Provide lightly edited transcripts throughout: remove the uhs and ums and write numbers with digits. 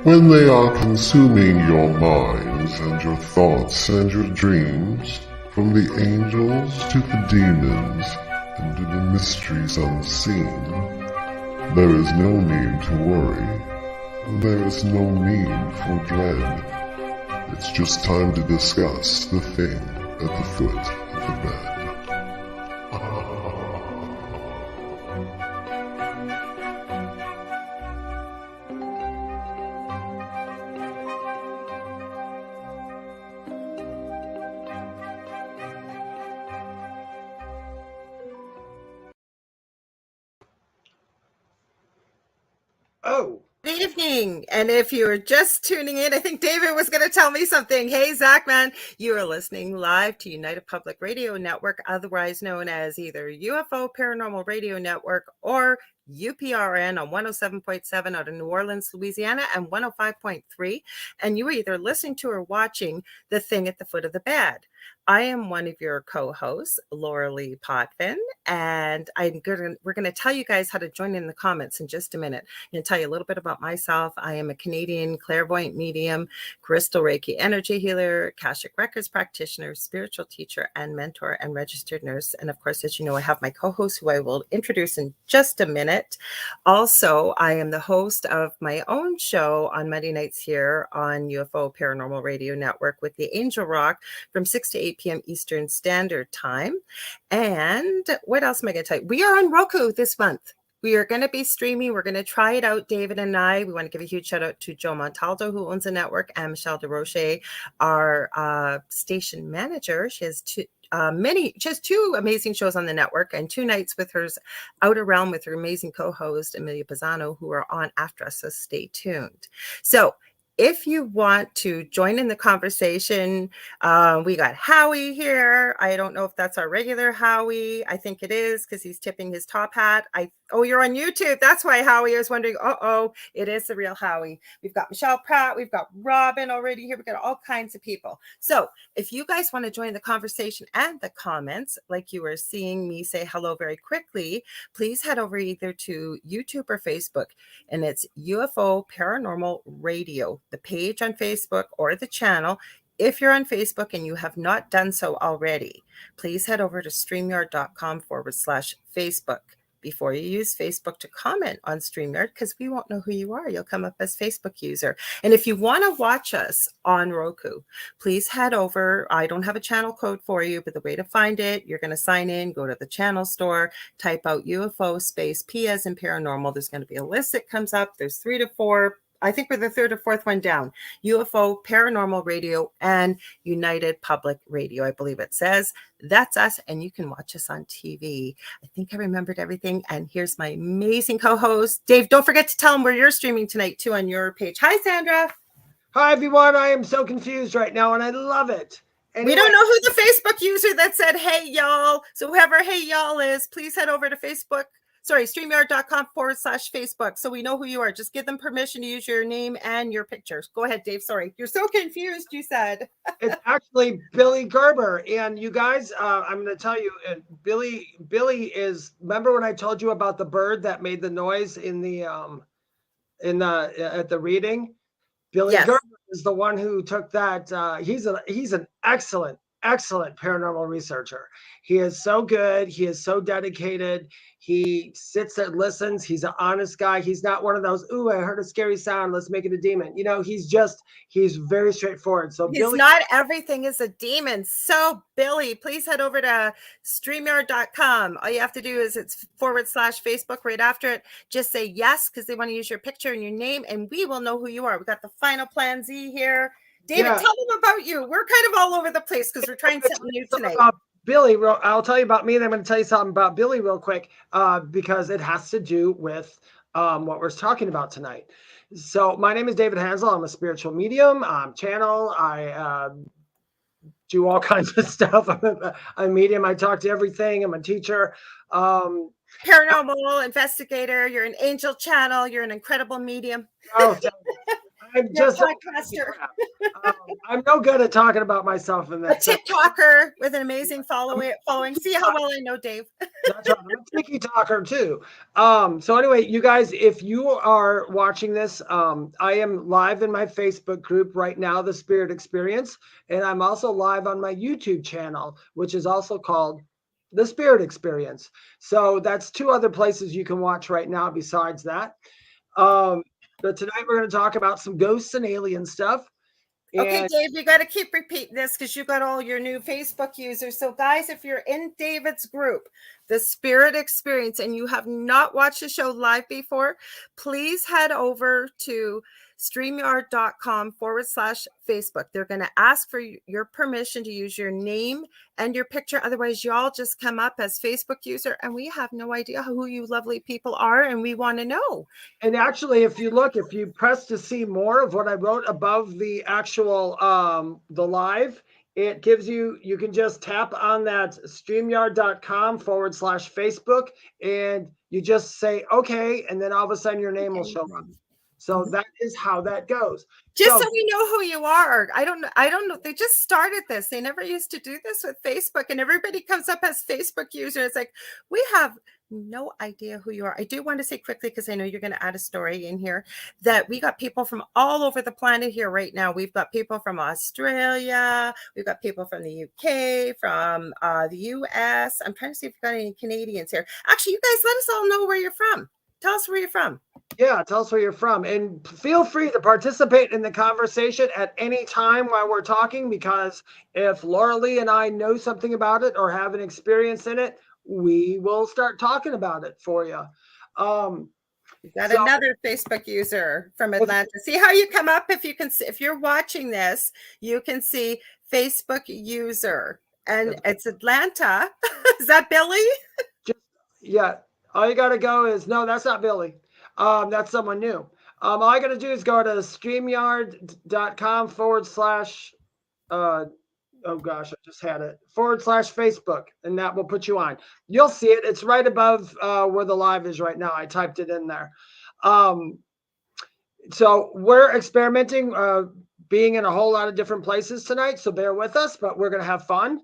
when they are consuming your minds and your thoughts and your dreams, from the angels to the demons and to the mysteries unseen, there is no need to worry. There is no need for dread. It's just time to discuss the thing at the foot of the bed. Oh. Good evening. And if you're just tuning in, I think David was going to tell me something. Hey, Zach, man, you are listening live to United Public Radio Network, otherwise known as either UFO Paranormal Radio Network or UPRN on 107.7 out of New Orleans, Louisiana, and 105.3. And you are either listening to or watching The Thing at the Foot of the Bed. I am one of your co-hosts, Lorilei Potvin, and we're going to tell you guys how to join in the comments in just a minute. I'm going to tell you a little bit about myself. I am a Canadian clairvoyant medium, crystal Reiki energy healer, Akashic Records practitioner, spiritual teacher and mentor, and registered nurse. And of course, as you know, I have my co-host who I will introduce in just a minute. Also, I am the host of my own show on Monday nights here on UFO Paranormal Radio Network with the Angel Rock from 6 to 8 p.m. Eastern Standard Time. And what else am I going to tell you? We are on Roku this month. We are going to be streaming. We're going to try it out, David and I. We want to give a huge shout out to Joe Montaldo, who owns the network, and Michelle DeRoche, our station manager. She has two amazing shows on the network and 2 nights with her Outer Realm with her amazing co-host, Amelia Pisano, who are on after us. So stay tuned. So if you want to join in the conversation, we got Howie here. I don't know if that's our regular Howie. I think it is because he's tipping his top hat. Oh, you're on YouTube. That's why Howie is wondering. It is the real Howie. We've got Michelle Pratt. We've got Robin already here. We've got all kinds of people. So if you guys want to join the conversation and the comments, like you were seeing me say hello very quickly, please head over either to YouTube or Facebook, and it's UFO Paranormal Radio, the page on Facebook or the channel. If you're on Facebook and you have not done so already, please head over to StreamYard.com/Facebook before you use Facebook to comment on StreamYard, because we won't know who you are. You'll come up as Facebook user. And if you want to watch us on Roku, please head over. I don't have a channel code for you, but the way to find it, you're going to sign in, go to the channel store, type out UFO space P as in paranormal. There's going to be a list that comes up. There's 3 to 4. I think we're the 3rd or 4th one down. UFO Paranormal Radio and United Public Radio, I believe it says. That's us, and you can watch us on TV. I think I remembered everything, and here's my amazing co-host. Dave, don't forget to tell them where you're streaming tonight, too, on your page. Hi, Sandra. Hi, everyone. I am so confused right now, and I love it. Anyway, we don't know who the Facebook user that said, hey, y'all. So whoever hey, y'all is, please head over to Facebook. Sorry, StreamYard.com/Facebook. So we know who you are. Just give them permission to use your name and your pictures. Go ahead, Dave. Sorry. You're so confused, you said. It's actually Billy Gerber. And you guys, I'm going to tell you, Billy is, remember when I told you about the bird that made the noise in the at the reading? Billy Gerber is the one who took that. He's an excellent paranormal researcher. He is so good. He is so dedicated. He sits and listens. He's an honest guy. He's not one of those, ooh, I heard a scary sound, let's make it a demon. You know, he's very straightforward. So Billy, not everything is a demon. So Billy, please head over to StreamYard.com. All you have to do is it's /Facebook right after it. Just say yes, because they want to use your picture and your name, and we will know who you are. We got the Final Plan Z here. David, tell them about you. We're kind of all over the place because we're trying something new tonight. Billy, I'll tell you about me, and I'm going to tell you something about Billy real quick because it has to do with what we're talking about tonight. So my name is David Hanzel. I'm a spiritual medium. I'm channel. I do all kinds of stuff. I'm a medium. I talk to everything. I'm a teacher. Paranormal investigator. You're an angel channel. You're an incredible medium. Oh, I'm You're just a podcaster. I'm no good at talking about myself in that. A TikToker with an amazing following. See how well I know Dave. That's right. I'm a tiki talker too. So anyway, you guys, if you are watching this, I am live in my Facebook group right now, The Spirit Experience, and I'm also live on my YouTube channel, which is also called The Spirit Experience. So that's two other places you can watch right now besides that. But tonight we're going to talk about some ghosts and alien stuff. Okay, Dave, you got to keep repeating this because you got all your new Facebook users. So, guys, if you're in David's group, The Spirit Experience, and you have not watched the show live before, please head over to StreamYard.com/Facebook. They're going to ask for your permission to use your name and your picture. Otherwise, y'all just come up as Facebook user, and we have no idea who you lovely people are, and we want to know. And actually, if you press to see more of what I wrote above the actual the live, it gives you can just tap on that StreamYard.com/Facebook, and you just say okay, and then all of a sudden your name will show up. So that is how that goes. Just so we know who you are. I don't know. They just started this. They never used to do this with Facebook, and everybody comes up as Facebook user. It's like, we have no idea who you are. I do want to say quickly, because I know you're going to add a story in here, that we got people from all over the planet here right now. We've got people from Australia. We've got people from the UK, from the US. I'm trying to see if we've got any Canadians here. Actually, you guys, let us all know where you're from. Tell us where you're from. Yeah, tell us where you're from. And feel free to participate in the conversation at any time while we're talking, because if Lorilei and I know something about it or have an experience in it, we will start talking about it for you. We've got another Facebook user from Atlanta. See how you come up? If you're watching this, you can see Facebook user. And it's Atlanta. Is that Billy? Yeah. All you got to go is, no, that's not Billy. That's someone new. All I got to do is go to StreamYard.com/ oh gosh, I just had it /Facebook, and that will put you on. You'll see it. It's right above where the live is right now. I typed it in there. So we're experimenting, being in a whole lot of different places tonight. So bear with us, but we're going to have fun.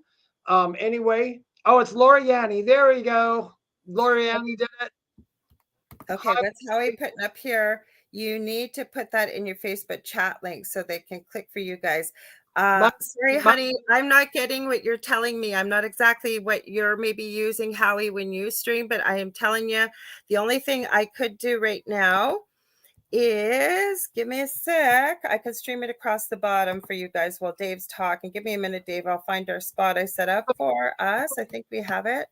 Anyway, it's Lorianni. There we go. Lorianni did it. Okay, what's Howie putting up here? You need to put that in your Facebook chat link so they can click for you guys. Sorry, honey, I'm not getting what you're telling me. I'm not exactly what you're maybe using, Howie, when you stream, but I am telling you, the only thing I could do right now is, give me a sec. I can stream it across the bottom for you guys while Dave's talking. Give me a minute, Dave. I'll find our spot I set up for us. I think we have it.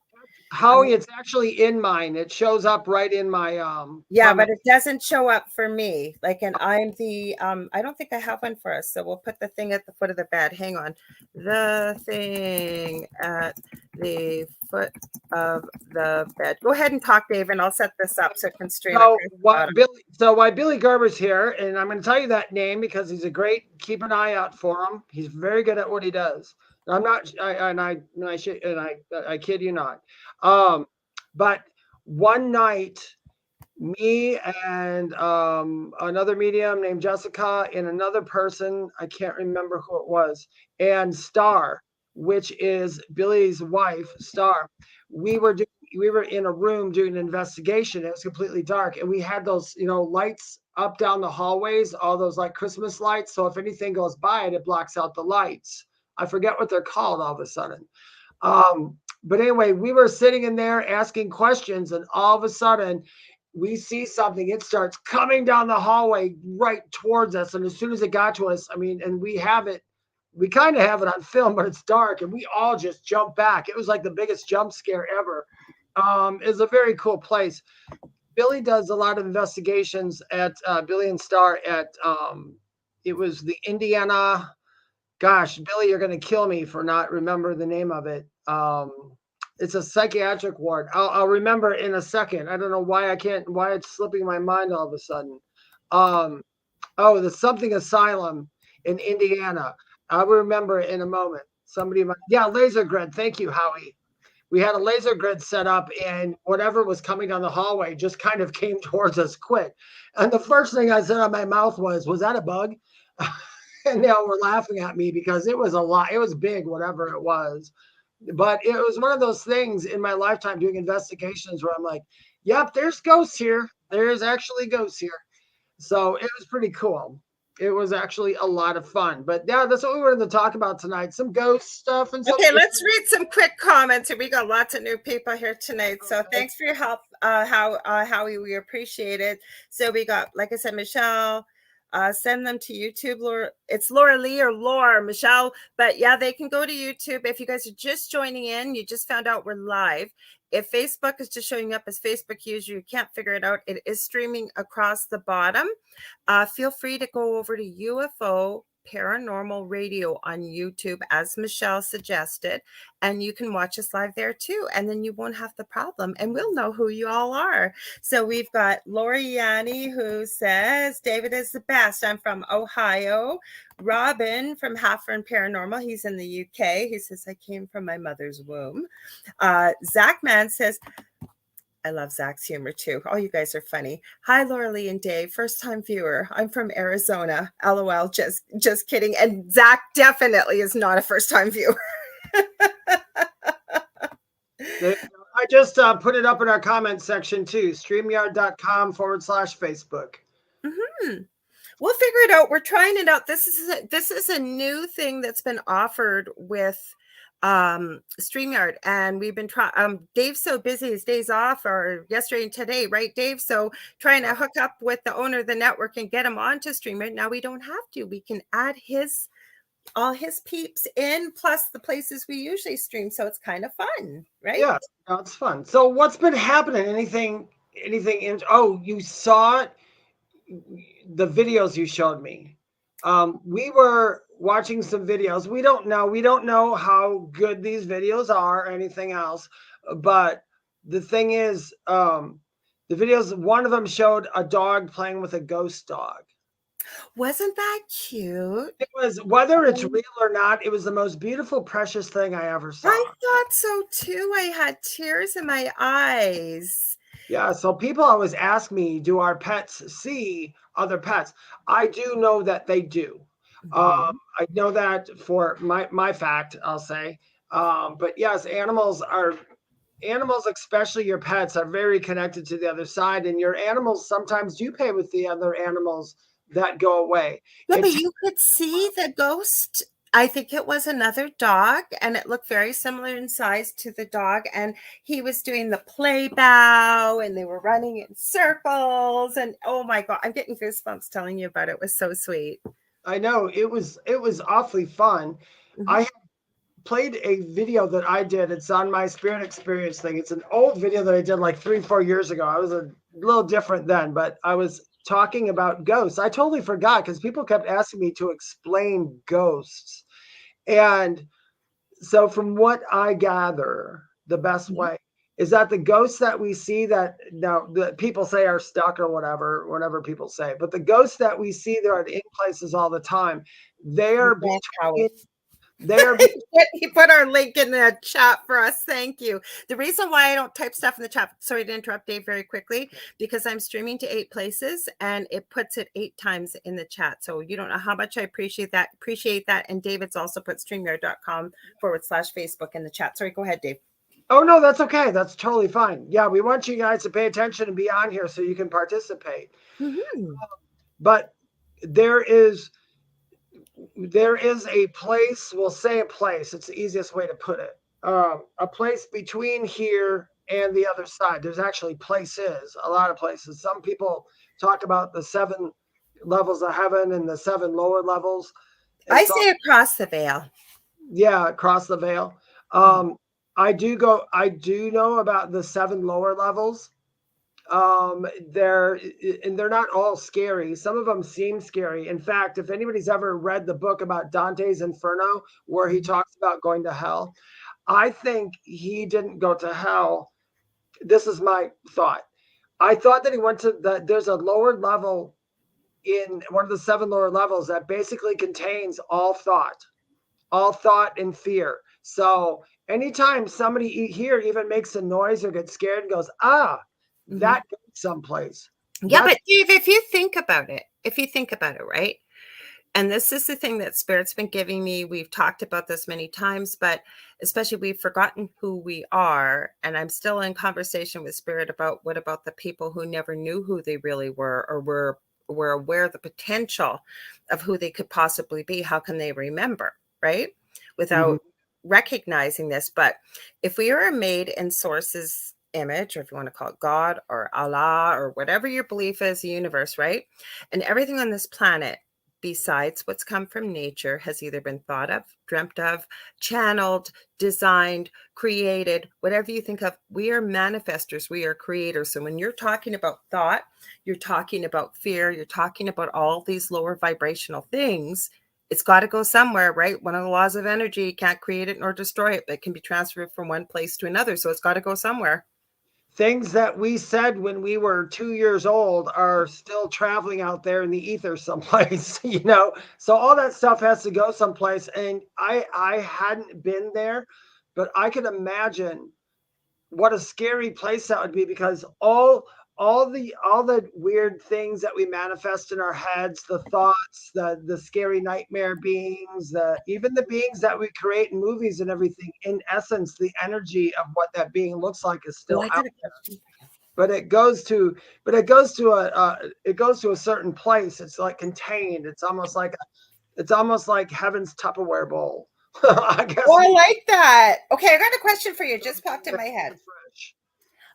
Howie, it's actually in mine. It shows up right in my yeah, but it doesn't show up for me. Like, and I'm the I don't think I have one for us. So we'll put the thing at the foot of the bed. Hang on. The thing at the foot of the bed. Go ahead and talk, Dave, and I'll set this up so it can stream. So why Billy Gerber's here, and I'm going to tell you that name because he's a great. Keep an eye out for him. He's very good at what he does. I'm not, I kid you not. But one night, me and another medium named Jessica and another person, I can't remember who it was, and Star, which is Billy's wife, Star, we were in a room doing an investigation. It was completely dark, and we had those, lights up down the hallways, all those like Christmas lights. So if anything goes by it blocks out the lights. I forget what they're called all of a sudden. But anyway, we were sitting in there asking questions, and all of a sudden we see something. It starts coming down the hallway right towards us. And as soon as it got to us, and we kind of have it on film, but it's dark, and we all just jumped back. It was like the biggest jump scare ever. It's a very cool place. Billy does a lot of investigations at Billy and Star at, it was the Indiana. Gosh, Billy, you're going to kill me for not remember the name of it. It's a psychiatric ward. I'll remember in a second. I don't know why it's slipping my mind all of a sudden. The something asylum in Indiana. I'll remember in a moment. Laser grid. Thank you, Howie. we had a laser grid set up, and whatever was coming down the hallway just kind of came towards us quick. And the first thing I said out of my mouth was that a bug? And they all were laughing at me because it was a lot. It was big, whatever it was. But it was one of those things in my lifetime doing investigations where I'm like, yep, there's ghosts here. There's actually ghosts here. So it was pretty cool. It was actually a lot of fun. But yeah, that's what we wanted to talk about tonight. Some ghost stuff and Okay, let's read some quick comments. We got lots of new people here tonight. So thanks for your help, Howie. We appreciate it. So we got, like I said, Michelle. Send them to YouTube. It's Lorilei or Lore, Michelle. But yeah, they can go to YouTube. If you guys are just joining in, you just found out we're live. If Facebook is just showing up as Facebook user, you can't figure it out. It is streaming across the bottom. Feel free to go over to UFO Paranormal Radio on YouTube, as Michelle suggested, and you can watch us live there too, and then you won't have the problem, and we'll know who you all are. So we've got Lori Yanni, who says David is the best. I'm from Ohio. Robin from Halfern Paranormal, he's in the UK. He says I came from my mother's womb. Zach Man says, I love Zach's humor too. Oh, you guys are funny. Hi, Lorilei and Dave. First time viewer. I'm from Arizona. LOL. Just kidding. And Zach definitely is not a first time viewer. I just put it up in our comment section too. StreamYard.com/Facebook. Mm-hmm. We'll figure it out. We're trying it out. This is a new thing that's been offered with StreamYard, and we've been trying. Dave's so busy, his days off or yesterday and today, right, Dave? So trying to hook up with the owner of the network and get him onto StreamYard. Now we don't have to. We can add all his peeps in, plus the places we usually stream. So it's kind of fun, right? Yeah, it's fun. So what's been happening? Anything in? Oh, you saw it. The videos you showed me. We were watching some videos. We don't know how good these videos are or anything else. But the thing is, the videos, one of them showed a dog playing with a ghost dog. Wasn't that cute? It was, whether it's real or not, it was the most beautiful, precious thing I ever saw. I thought so too. I had tears in my eyes. Yeah, so people always ask me, do our pets see other pets? I do know that they do. I know that for my fact, I'll say. But yes, animals, especially your pets, are very connected to the other side, and your animals sometimes do play with the other animals that go away. Yeah, but you could see the ghost. I think it was another dog, and it looked very similar in size to the dog. And he was doing the play bow, and they were running in circles. And oh my God, I'm getting goosebumps telling you about it. It was so sweet. I know it was awfully fun. Mm-hmm. I played a video that I did. It's on my Spirit Experience thing. It's an old video that I did like 3-4 years ago. I was a little different then, but I was talking about ghosts. I totally forgot because people kept asking me to explain ghosts. And so from what I gather, the best way is that the ghosts that we see that now that people say are stuck or whatever people say, but the ghosts that we see that are in places all the time, they are between. He put our link in the chat for us. Thank you. The reason why I don't type stuff in the chat, sorry to interrupt Dave very quickly, because I'm streaming to 8 places and it puts it 8 times in the chat. So you don't know how much I appreciate that. And David's also put StreamYard.com/Facebook in the chat. Sorry, go ahead, Dave. Oh, no, that's okay. That's totally fine. Yeah, we want you guys to pay attention and be on here so you can participate. Mm-hmm. But there is a place, we'll say a place, it's the easiest way to put it, a place between here and the other side. There's actually places, a lot of places. Some people talk about the 7 levels of heaven and the 7 lower levels. I say across the veil. Yeah, across the veil. I do know about the 7 lower levels. They're not all scary. Some of them seem scary. In fact, if anybody's ever read the book about Dante's Inferno, where he talks about going to hell, I think he didn't go to hell. This is my thought. I thought that he went to there's a lower level in one of the 7 lower levels that basically contains all thought and fear. So anytime somebody here even makes a noise or gets scared and goes, that goes someplace. Yeah, but Dave, if you think about it, right? And this is the thing that Spirit's been giving me. We've talked about this many times, but especially we've forgotten who we are. And I'm still in conversation with Spirit about what about the people who never knew who they really were or were aware of the potential of who they could possibly be. How can they remember, right? Without recognizing this. But if we are made in Source's image, or if you want to call it God or Allah or whatever your belief is, the universe, right? And everything on this planet, besides what's come from nature, has either been thought of, dreamt of, channeled, designed, created, whatever you think of. We are manifestors. We are creators. So when you're talking about thought, you're talking about fear, you're talking about all these lower vibrational things. It's got to go somewhere, right? One of the laws of energy, you can't create it nor destroy it, but it can be transferred from one place to another. So it's got to go somewhere. Things that we said when we were 2 years old are still traveling out there in the ether someplace, so all that stuff has to go someplace. And I hadn't been there, but I could imagine what a scary place that would be, because all the weird things that we manifest in our heads, the thoughts, the scary nightmare beings, even the beings that we create in movies and everything, in essence, the energy of what that being looks like is still out there. But it goes to a certain place. It's like contained. It's almost like heaven's Tupperware bowl. I guess. Oh, I like that. Okay, I got a question for you. It just popped in my head.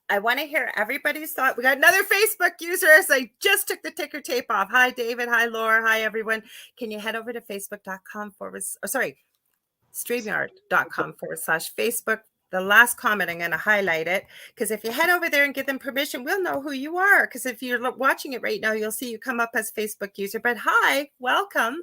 I want to hear everybody's thought. We got another Facebook user. So I just took the ticker tape off. Hi, David. Hi, Laura. Hi, everyone. Can you head over to StreamYard.com/Facebook? The last comment, I'm going to highlight it, because if you head over there and give them permission, we'll know who you are. Because if you're watching it right now, you'll see you come up as Facebook user. But hi, welcome.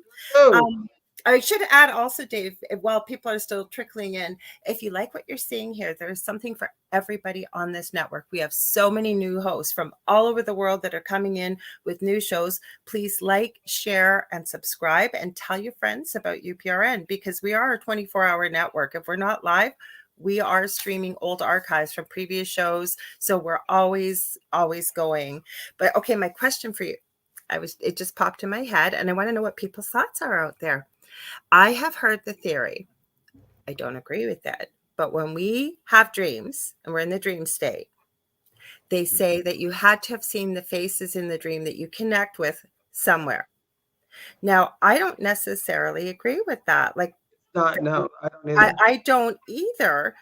I should add also, Dave, while people are still trickling in, if you like what you're seeing here, there's something for everybody on this network. We have so many new hosts from all over the world that are coming in with new shows. Please like, share, and subscribe, and tell your friends about UPRN, because we are a 24-hour network. If we're not live, we are streaming old archives from previous shows. So we're always going. But okay, my question for you, it just popped in my head, and I want to know what people's thoughts are out there. I have heard the theory. I don't agree with that. But when we have dreams and we're in the dream state, they say that you had to have seen the faces in the dream that you connect with somewhere. Now, I don't necessarily agree with that. Like, no, I don't either. I don't either,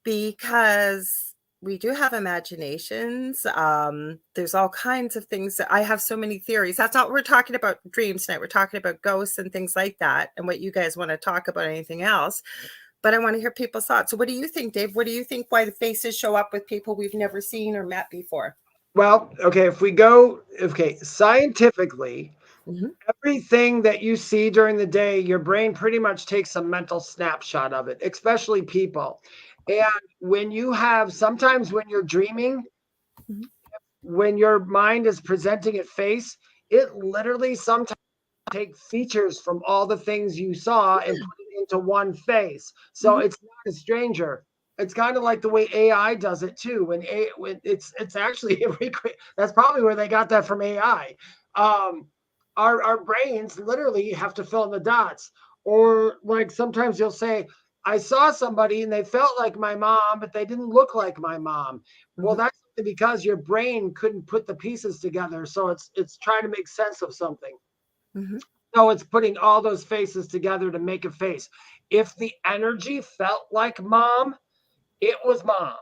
because we do have imaginations. There's all kinds of things that I have so many theories. That's not what we're talking about dreams tonight. We're talking about ghosts and things like that, and what you guys want to talk about, anything else. But I want to hear people's thoughts. So what do you think, Dave? What do you think why the faces show up with people we've never seen or met before? Well, okay, scientifically, everything that you see during the day, your brain pretty much takes a mental snapshot of it, especially people. And sometimes when you're dreaming, when your mind is presenting its face, it literally sometimes takes features from all the things you saw and put it into one face. So it's not a stranger. It's kind of like the way AI does it too. When it's actually that's probably where they got that from AI. Our brains literally have to fill in the dots. Or like sometimes you'll say, I saw somebody and they felt like my mom, but they didn't look like my mom. Well, that's because your brain couldn't put the pieces together. So it's trying to make sense of something. So it's putting all those faces together to make a face. If the energy felt like mom, it was mom.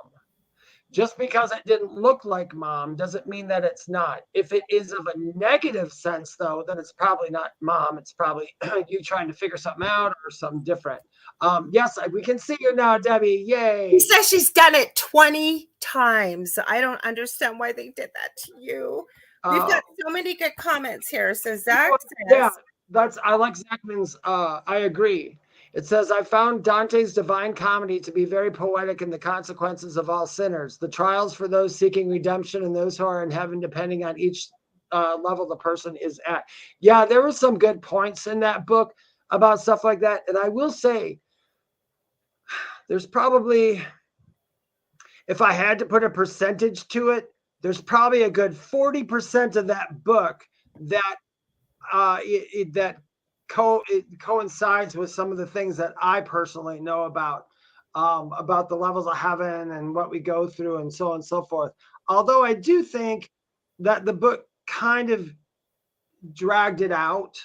Just because it didn't look like mom doesn't mean that it's not. If it is of a negative sense, though, then it's probably not mom. It's probably you trying to figure something out or something different. Yes, we can see you now, Debbie. Yay. She says she's done it 20 times. I don't understand why they did that to you. We've got so many good comments here. So Zach says, I like Zachman's. I agree. It says, I found Dante's Divine Comedy to be very poetic in the consequences of all sinners, the trials for those seeking redemption and those who are in heaven, depending on each level the person is at. Yeah, there were some good points in that book about stuff like that. And I will say, there's probably, if I had to put a percentage to it, there's probably a good 40% of that book that it coincides with some of the things that I personally know about the levels of heaven and what we go through and so on and so forth. Although I do think that the book kind of dragged it out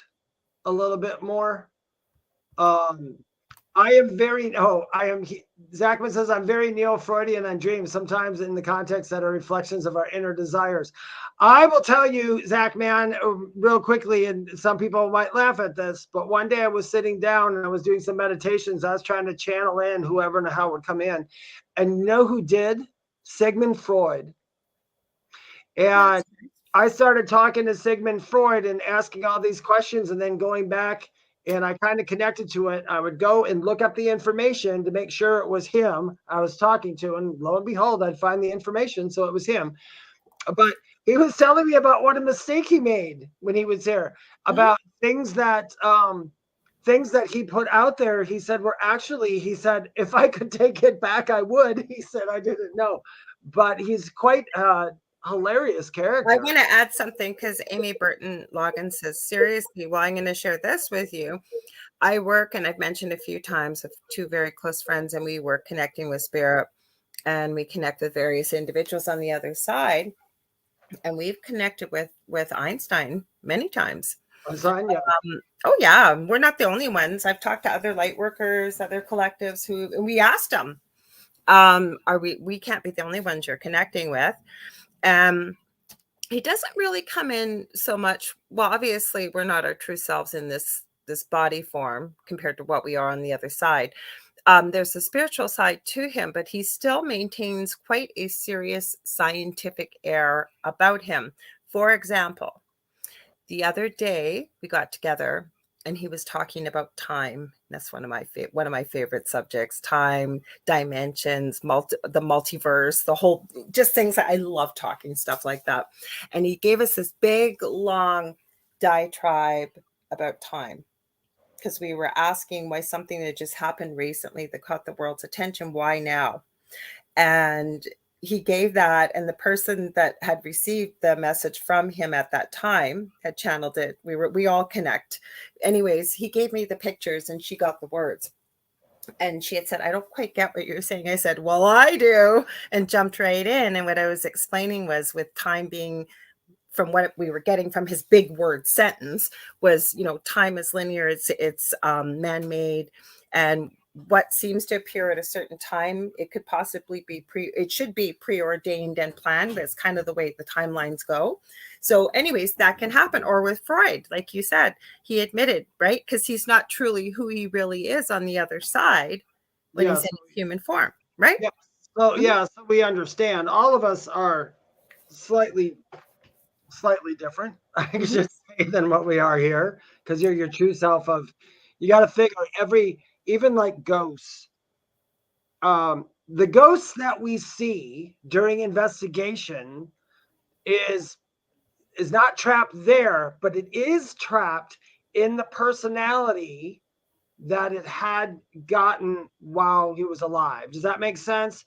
a little bit more. Zachman says, I'm very neo-Freudian on dreams, sometimes in the context that are reflections of our inner desires. I will tell you, Zach, man, real quickly, and some people might laugh at this, but one day I was sitting down and I was doing some meditations. I was trying to channel in whoever in the hell would come in. And you know who did? Sigmund Freud. And I started talking to Sigmund Freud and asking all these questions and then going back, and I kind of connected to it. I would go and look up the information to make sure it was him I was talking to. And lo and behold, I'd find the information. So it was him. But he was telling me about what a mistake he made when he was there, about things that he put out there. He said, he said, if I could take it back, I would. He said, I didn't know. But he's quite hilarious character. I want to add something because Amy Burton Logan says, seriously, well, I'm going to share this with you. I work, and I've mentioned a few times, with two very close friends, and we were connecting with spirit, and we connect with various individuals on the other side. And we've connected with Einstein many times. Lasagna. Oh yeah, we're not the only ones. I've talked to other light workers, other collectives and we asked them, we can't be the only ones you're connecting with. He doesn't really come in so much. Well, obviously we're not our true selves in this body form compared to what we are on the other side. There's a spiritual side to him, but he still maintains quite a serious scientific air about him. For example, the other day we got together and he was talking about time. That's one of my favorite subjects: time, dimensions, the multiverse, the whole, just things that I love talking, stuff like that. And he gave us this big, long diatribe about time, because we were asking why something that just happened recently that caught the world's attention, why now? And he gave that, and the person that had received the message from him at that time had channeled it. We all connect. Anyways, he gave me the pictures and she got the words. And she had said, I don't quite get what you're saying. I said, well, I do, and jumped right in. And what I was explaining was, with time being, from what we were getting from his big word sentence, was, time is linear, it's man-made, and what seems to appear at a certain time, it could possibly be it should be preordained and planned. That's kind of the way the timelines go. So anyways, that can happen. Or with Freud, like you said, he admitted, right? Because he's not truly who he really is on the other side when he's in human form, right? Yeah. So so we understand. All of us are slightly different, I should say, than what we are here, because you're your true self. You got to figure even like ghosts. The ghosts that we see during investigation is not trapped there, but it is trapped in the personality that it had gotten while he was alive. Does that make sense?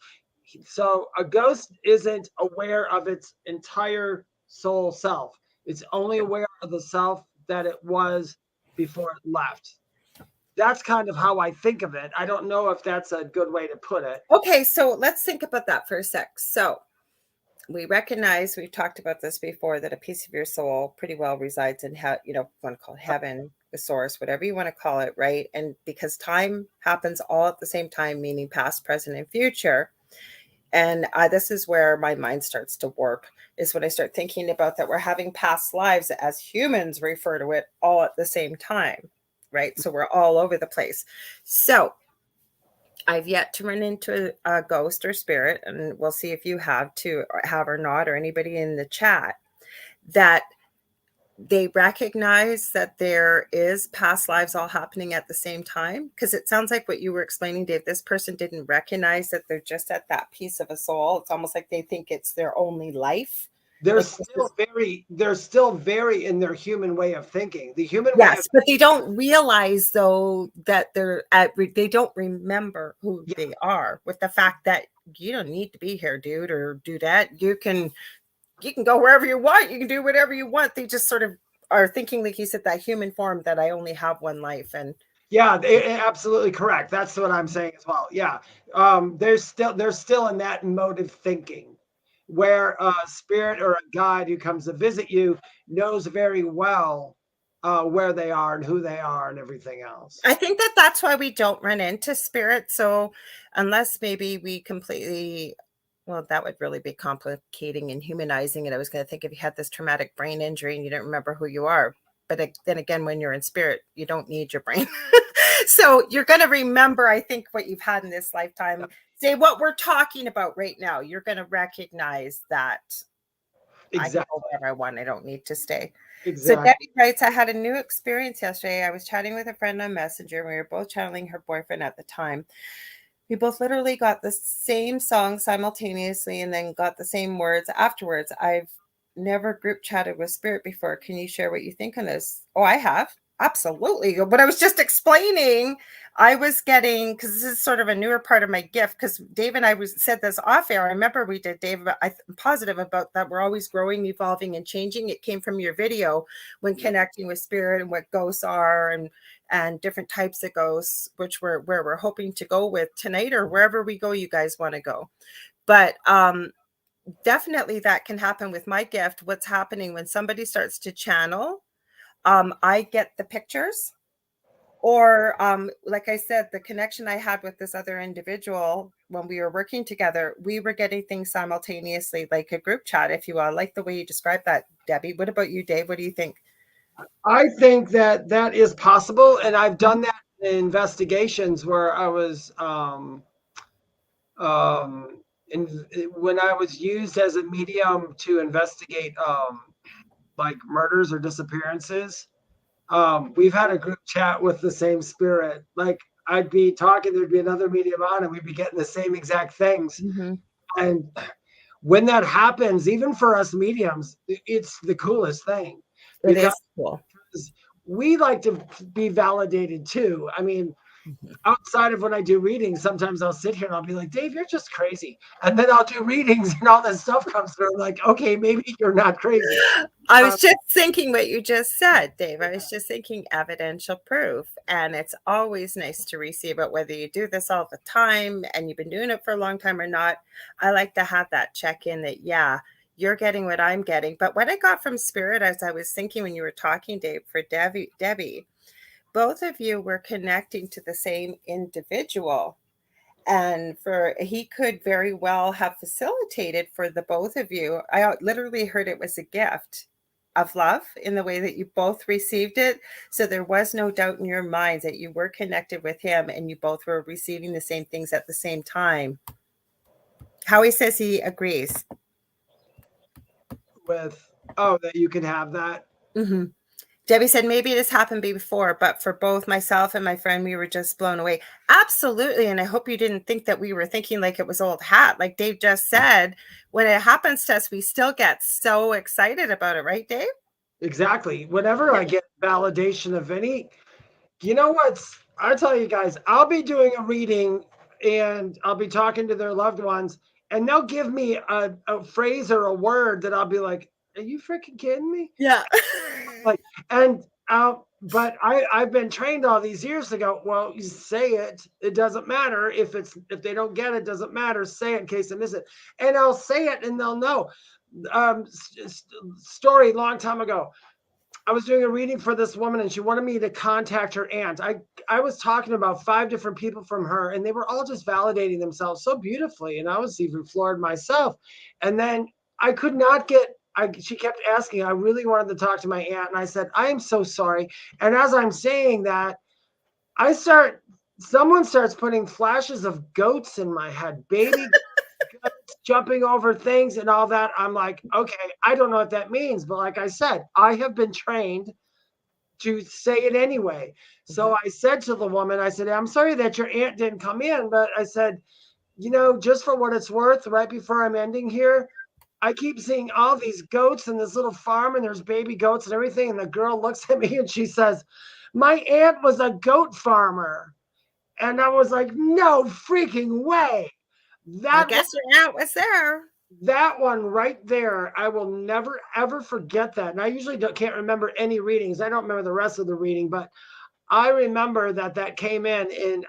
So a ghost isn't aware of its entire soul self. It's only aware of the self that it was before it left. That's kind of how I think of it. I don't know if that's a good way to put it. Okay, so let's think about that for a sec. So we recognize, we've talked about this before, that a piece of your soul pretty well resides in, you want to call it heaven, the source, whatever you want to call it, right? And because time happens all at the same time, meaning past, present, and future. And this is where my mind starts to warp, is when I start thinking about that we're having past lives, as humans refer to it, all at the same time, right? So we're all over the place. So I've yet to run into a ghost or spirit, and we'll see if you have or not, or anybody in the chat, that they recognize that there is past lives all happening at the same time. Because it sounds like what you were explaining, Dave, this person didn't recognize that they're just at that piece of a soul. It's almost like they think it's their only life, They're Like, still very in their human way of thinking. The human way of yes, but they don't realize though that they don't remember who they are, with the fact that you don't need to be here, dude, or do that. You can go wherever you want. You can do whatever you want. They just sort of are thinking, like you said, that human form, that I only have one life. And yeah, absolutely correct. That's what I'm saying as well. Yeah, they're still in that mode of thinking, where a spirit or a guide who comes to visit you knows very well where they are and who they are and everything else. I think that that's why we don't run into spirits. So unless maybe we completely, well, that would really be complicating and humanizing it. I was going to think, if you had this traumatic brain injury and you don't remember who you are, but then again, when you're in spirit, you don't need your brain. So you're going to remember, I think, what you've had in this lifetime. Yeah. Say what we're talking about right now. You're going to recognize that. Exactly. I can go wherever I want. I don't need to stay. Exactly. So Debbie writes, I had a new experience yesterday. I was chatting with a friend on Messenger. We were both channeling her boyfriend at the time. We both literally got the same song simultaneously and then got the same words afterwards. I've never group chatted with spirit before. Can you share what you think on this? Oh, I have. Absolutely. But I was just explaining, I was getting, because this is sort of a newer part of my gift, because Dave and I said this off air. I remember we did, Dave, I'm positive about that. We're always growing, evolving, and changing. It came from your video when connecting with spirit and what ghosts are and different types of ghosts, which where we're hoping to go with tonight, or wherever we go, you guys want to go. But definitely that can happen with my gift. What's happening when somebody starts to channel, I get the pictures, or like I said, the connection I had with this other individual when we were working together, we were getting things simultaneously, like a group chat, if you will. I like the way you described that, Debbie. What about you, Dave? What do you think? I think that is possible, and I've done that in investigations where I was when I was used as a medium to investigate like murders or disappearances. We've had a group chat with the same spirit. Like, I'd be talking, there'd be another medium on, and we'd be getting the same exact things. Mm-hmm. And when that happens, even for us mediums, it's the coolest thing. It is cool. We like to be validated too. I mean, outside of when I do readings, sometimes I'll sit here and I'll be like, Dave, you're just crazy. And then I'll do readings and all this stuff comes through. I'm like, okay, maybe you're not crazy. I was just thinking what you just said, Dave. I was just thinking evidential proof. And it's always nice to receive it, whether you do this all the time and you've been doing it for a long time or not. I like to have that check-in that, yeah, you're getting what I'm getting. But what I got from spirit, as I was thinking when you were talking, Dave, for Debbie, both of you were connecting to the same individual. And he could very well have facilitated for the both of you. I literally heard it was a gift of love in the way that you both received it. So there was no doubt in your minds that you were connected with him and you both were receiving the same things at the same time. Howie says he agrees. That you can have that. Mm-hmm. Debbie said, maybe this happened before, but for both myself and my friend, we were just blown away. Absolutely. And I hope you didn't think that we were thinking like it was old hat. Like Dave just said, when it happens to us, we still get so excited about it. Right, Dave? Exactly. Whenever I get validation of any, you know what? I tell you guys, I'll be doing a reading and I'll be talking to their loved ones and they'll give me a phrase or a word that I'll be like, are you freaking kidding me? Yeah. But I've been trained all these years to go, well, you say it. It doesn't matter if they don't get it, doesn't matter. Say it in case they miss it. And I'll say it and they'll know. Story long time ago. I was doing a reading for this woman and she wanted me to contact her aunt. I was talking about 5 different people from her and they were all just validating themselves so beautifully. And I was even floored myself. And then I could not get, she kept asking, I really wanted to talk to my aunt. And I said, I am so sorry. And as I'm saying that, someone starts putting flashes of goats in my head, baby goats jumping over things and all that. I'm like, okay, I don't know what that means. But like I said, I have been trained to say it anyway. So I said to the woman, I said, I'm sorry that your aunt didn't come in, but I said, just for what it's worth, right before I'm ending here, I keep seeing all these goats in this little farm, and there's baby goats and everything. And the girl looks at me and she says, my aunt was a goat farmer. And I was like, no freaking way. I guess your aunt was there. That one right there, I will never, ever forget that. And I usually can't remember any readings. I don't remember the rest of the reading, but I remember that came in, and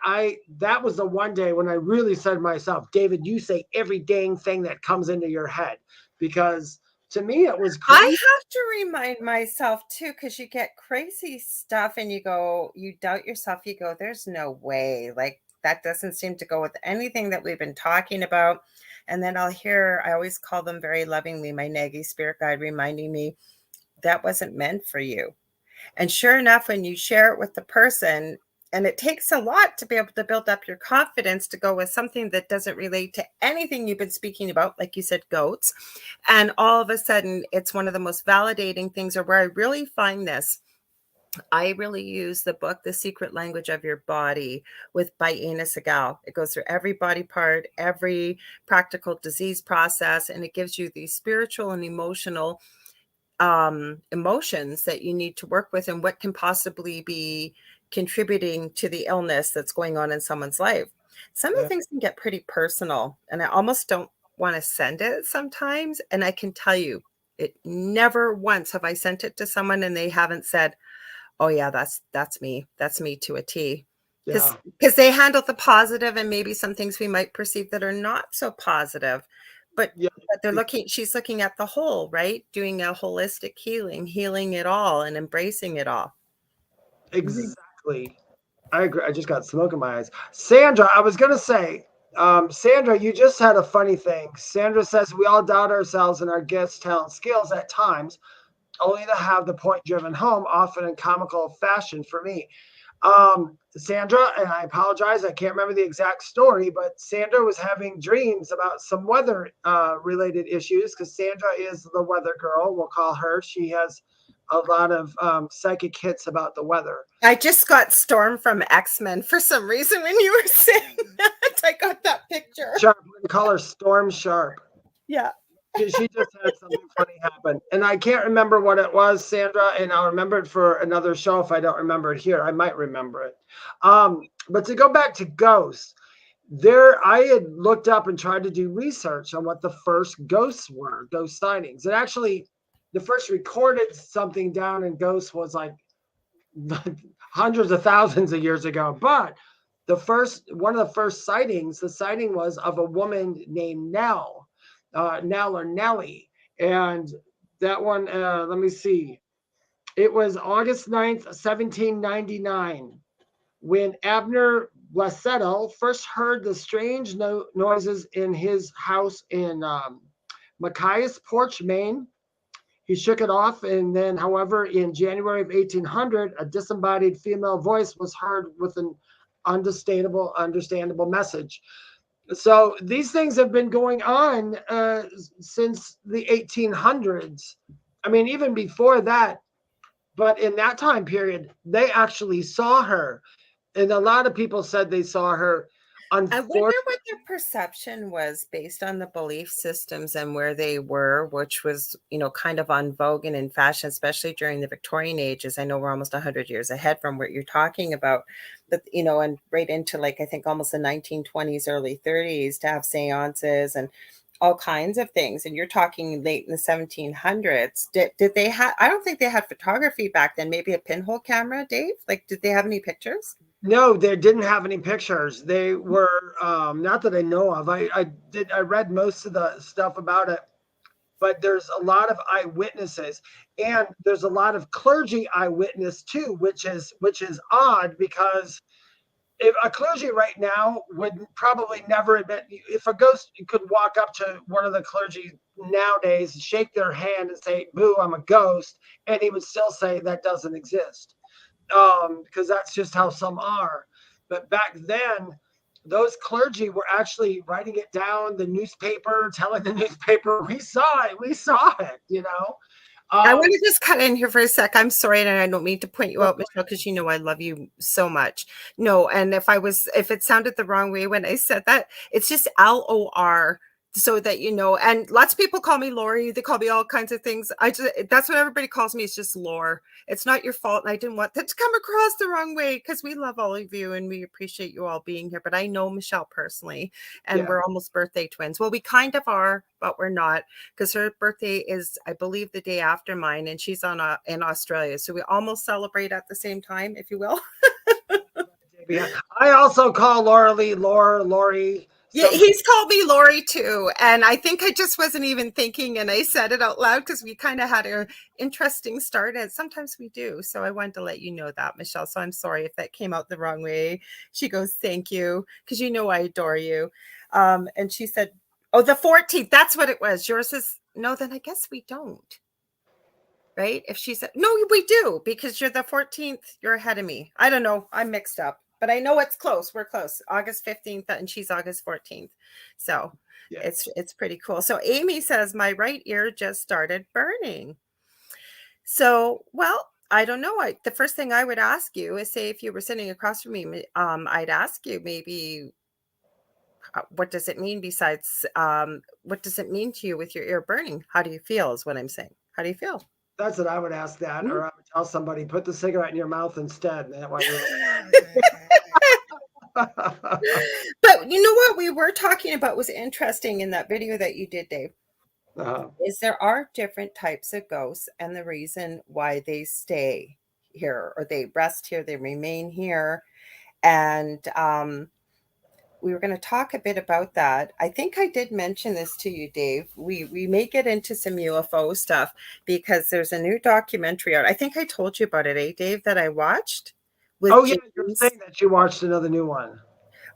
that was the one day when I really said to myself, David, you say every dang thing that comes into your head, because to me it was crazy. I have to remind myself too, because you get crazy stuff and you doubt yourself. You go, there's no way. Like, that doesn't seem to go with anything that we've been talking about. And then I always call them very lovingly, my naggy spirit guide, reminding me that wasn't meant for you. And sure enough, when you share it with the person, and it takes a lot to be able to build up your confidence to go with something that doesn't relate to anything you've been speaking about, like you said, goats. And all of a sudden, it's one of the most validating things, or where I really find this. I really use the book, The Secret Language of Your Body, by Ina Segal. It goes through every body part, every practical disease process, and it gives you these spiritual and emotional emotions that you need to work with, and what can possibly be contributing to the illness that's going on in someone's life. Some of the things can get pretty personal, and I almost don't want to send it sometimes. And I can tell you, it never once have I sent it to someone and they haven't said, oh yeah, that's me to a T. Because they handle the positive and maybe some things we might perceive that are not so positive. But she's looking at the whole, right? Doing a holistic healing it all and embracing it all. Exactly. I agree. I just got smoke in my eyes. Sandra, I was going to say, Sandra, you just had a funny thing. Sandra says, we all doubt ourselves and our gifts, talent, skills at times, only to have the point driven home, often in comical fashion for me. Sandra, and I apologize, I can't remember the exact story, but Sandra was having dreams about some weather related issues, because Sandra is the weather girl, we'll call her. She has a lot of psychic hits about the weather. I just got Storm from X-Men for some reason when you were saying that. I got that picture. Sharp, we call her Storm Sharp. Yeah. She just had something funny happen. And I can't remember what it was, Sandra, and I'll remember it for another show. If I don't remember it here, I might remember it. But to go back to ghosts, I had looked up and tried to do research on what the first ghosts were, ghost sightings. And actually, the first recorded something down in ghosts was like hundreds of thousands of years ago. But one of the first sightings, the sighting was of a woman named Nell or Nellie. And that one, let me see. It was August 9th, 1799, when Abner Blasetto first heard the strange noises in his house in Machias Porch, Maine. He shook it off, and then, however, in January of 1800, a disembodied female voice was heard with an understandable message. So these things have been going on since the 1800s. I mean, even before that. But in that time period, they actually saw her. And a lot of people said they saw her. I wonder what their perception was based on the belief systems and where they were, which was, kind of on vogue and in fashion, especially during the Victorian ages. I know we're almost 100 years ahead from what you're talking about, but, and right into I think almost the 1920s, early 30s to have seances and all kinds of things. And you're talking late in the 1700s. Did they have, I don't think they had photography back then, maybe a pinhole camera, Dave? Did they have any pictures? No, they didn't have any pictures. They were not that I know of. I read most of the stuff about it, but there's a lot of eyewitnesses, and there's a lot of clergy eyewitness too, which is odd, because if a clergy right now would probably never admit, if a ghost could walk up to one of the clergy nowadays, shake their hand and say, "Boo, I'm a ghost," and he would still say that doesn't exist. Because that's just how some are. But back then, those clergy were actually writing it down, the newspaper, telling the newspaper, we saw it, I want to just cut in here for a sec. I'm sorry, and I don't mean to point you out, Michelle, because I love you so much. No, and if it sounded the wrong way when I said that, it's just LOR so that you know. And lots of people call me Lori. They call me all kinds of things. That's what everybody calls me. It's just Lore. It's not your fault, and I didn't want that to come across the wrong way, because we love all of you and we appreciate you all being here. But I know Michelle personally, and we're almost birthday twins. Well, we kind of are, but we're not, because her birthday is, I believe, the day after mine, and she's in Australia, so we almost celebrate at the same time, if you will. Yeah, I also call Lori. Yeah, he's called me Lori too. And I think I just wasn't even thinking, and I said it out loud because we kind of had an interesting start, as sometimes we do. So I wanted to let you know that, Michelle. So I'm sorry if that came out the wrong way. She goes, thank you, because you know I adore you. And she said, oh, the 14th, that's what it was. Yours is, no, then I guess we don't. Right? If she said, no, we do, because you're the 14th, you're ahead of me. I don't know. I'm mixed up. But I know it's close. We're close. August 15th, and she's August 14th. So it's pretty cool. So Amy says, my right ear just started burning. So, well, I don't know. The first thing I would ask you is, say, if you were sitting across from me, I'd ask you maybe, what does it mean besides, what does it mean to you with your ear burning? How do you feel is what I'm saying. How do you feel? That's what I would ask that, or I would tell somebody, put the cigarette in your mouth instead. That way But you know what we were talking about was interesting in that video that you did, Dave, is there are different types of ghosts, and the reason why they stay here, or they rest here, they remain here. And we were going to talk a bit about that. I think I did mention this to you, Dave. We may get into some UFO stuff, because there's a new documentary out. I think I told you about it, Dave, that I watched. You're saying that you watched another new one.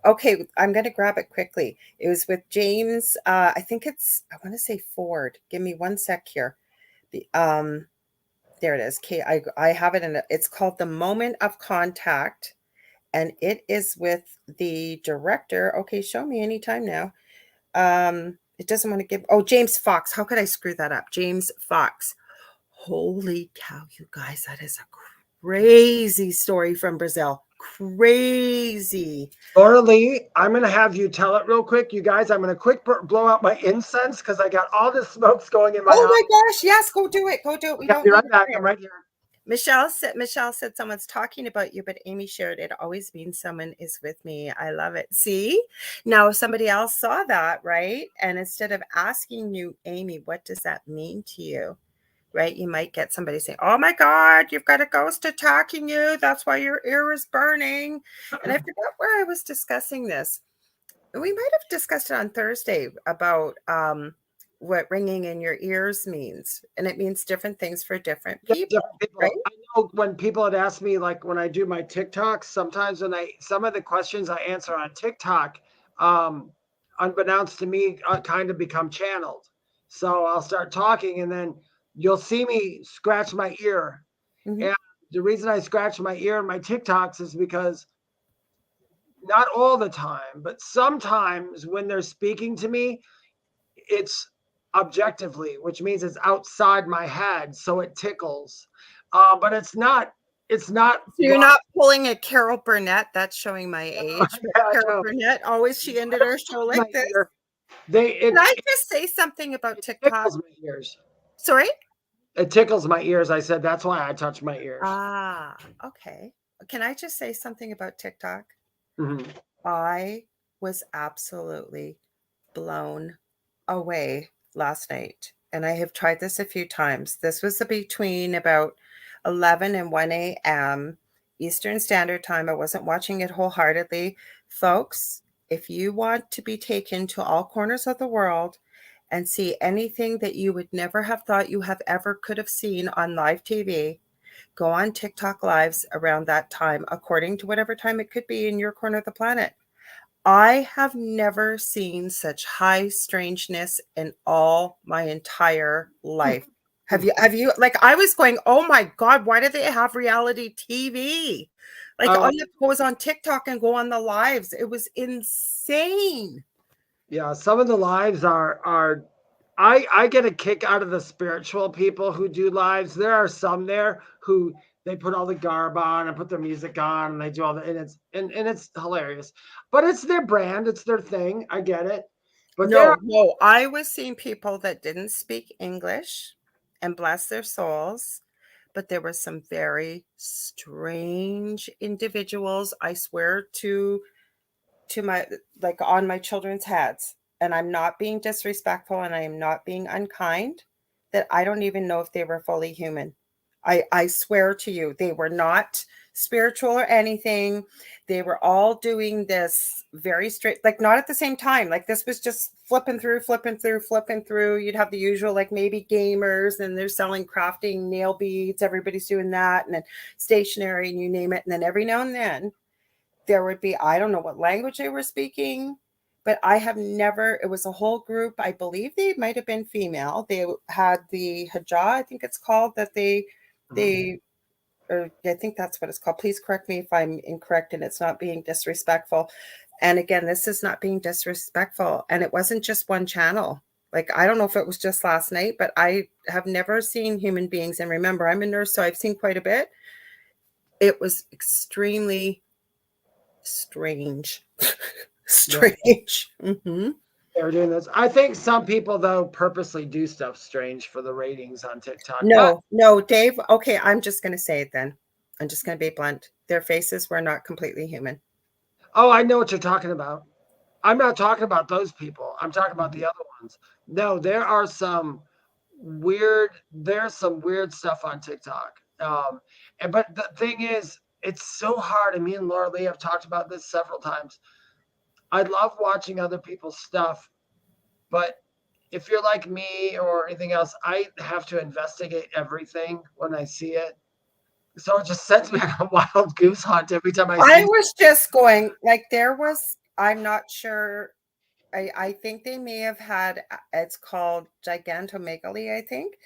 Okay, I'm going to grab it quickly. It was with James. I think it's, I want to say Ford. Give me one sec here. There it is. Okay, I have it in it. It's called The Moment of Contact. And it is with the director. Okay, show me anytime now. It doesn't want to give. Oh, James Fox. How could I screw that up? James Fox. Holy cow, you guys. That is a crazy story from Brazil. Crazy. Lorilei, I'm going to have you tell it real quick. You guys, I'm going to quick blow out my incense, because I got all this smokes going in my house. My gosh. Yes, go do it. Go do it. We don't be right back. I'm right here. Michelle said someone's talking about you, but Amy shared it always means someone is with me. I love it. See, now somebody else saw that, right? And instead of asking you, Amy, what does that mean to you? Right? You might get somebody saying, oh my God, you've got a ghost attacking you. That's why your ear is burning. And I forgot where I was discussing this. We might have discussed it on Thursday about what ringing in your ears means. And it means different things for different people. Right? I know when people had asked me, like when I do my TikToks, sometimes some of the questions I answer on TikTok, unbeknownst to me, kind of become channeled. So I'll start talking, and then you'll see me scratch my ear. Mm-hmm. And the reason I scratch my ear in my TikToks is because not all the time, but sometimes when they're speaking to me, it's objectively, which means it's outside my head, so it tickles. But it's not. So you're not pulling a Carol Burnett. That's showing my age. Carol Burnett, always she ended her show like this. Can I just say something about TikTok? Tickles my ears. Sorry? It tickles my ears. I said that's why I touch my ears. Ah, okay. Can I just say something about TikTok? Mm-hmm. I was absolutely blown away last night, and I have tried this a few times. This was between about 11 and 1 a.m. Eastern Standard Time. I wasn't watching it wholeheartedly. Folks, if you want to be taken to all corners of the world and see anything that you would never have thought you have ever could have seen on live TV, go on TikTok lives around that time, according to whatever time it could be in your corner of the planet. I have never seen such high strangeness in all my entire life. Have you, like, I was going, oh my God, why do they have reality TV? Like, all you go is on TikTok and go on the lives. It was insane. Yeah, some of the lives are I get a kick out of the spiritual people who do lives. There are some there who they put all the garb on and put their music on and they do all the, and it's hilarious. But it's their brand, it's their thing. I get it. But no, I was seeing people that didn't speak English, and bless their souls, but there were some very strange individuals, I swear to my, like, on my children's heads, and I'm not being disrespectful and I am not being unkind, that I don't even know if they were fully human. I swear to you, they were not spiritual or anything. They were all doing this very straight, like not at the same time. Like this was just flipping through, flipping through, flipping through. You'd have the usual, like maybe gamers, and they're selling crafting nail beads. Everybody's doing that, and then stationery, and you name it. And then every now and then there would be, I don't know what language they were speaking, but I have never, it was a whole group. I believe they might have been female. They had the hijab, I think it's called, that they, or I think that's what it's called. Please correct me if I'm incorrect and it's not being disrespectful. And again, this is not being disrespectful. And it wasn't just one channel. Like, I don't know if it was just last night, but I have never seen human beings. And remember, I'm a nurse, so I've seen quite a bit. It was extremely strange. Strange. Mm-hmm. They're doing this. I think some people, though, purposely do stuff strange for the ratings on TikTok. No, Dave. Okay, I'm just going to say it then. I'm just going to be blunt. Their faces were not completely human. Oh, I know what you're talking about. I'm not talking about those people. I'm talking about the other ones. No, there's some weird stuff on TikTok. But the thing is, it's so hard. And me and Lorilei have talked about this several times. I love watching other people's stuff, but if you're like me or anything else, I have to investigate everything when I see it. So it just sends me on a wild goose hunt every time I see I was just going, like, there was, I'm not sure. I think they may have had, it's called gigantomegaly, I think,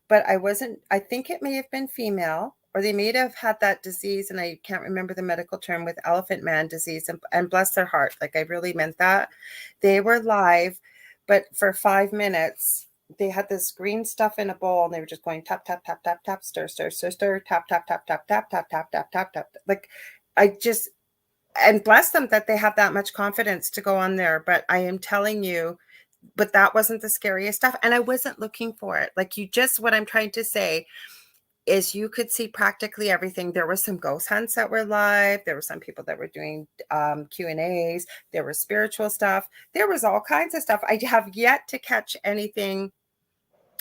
but I think it may have been female, or they may have had that disease, and I can't remember the medical term, with elephant man disease, and bless their heart, like I really meant that. They were live, but for 5 minutes, they had this green stuff in a bowl, and they were just going tap, tap, tap, tap, tap, stir, stir, stir, stir, tap, tap, tap, tap, tap, tap, tap, tap, tap, tap. Like, and bless them that they have that much confidence to go on there. But I am telling you, but that wasn't the scariest stuff. And I wasn't looking for it. Like, what I'm trying to say is you could see practically everything. There were some ghost hunts that were live. There were some people that were doing Q&As. There was spiritual stuff. There was all kinds of stuff. I have yet to catch anything.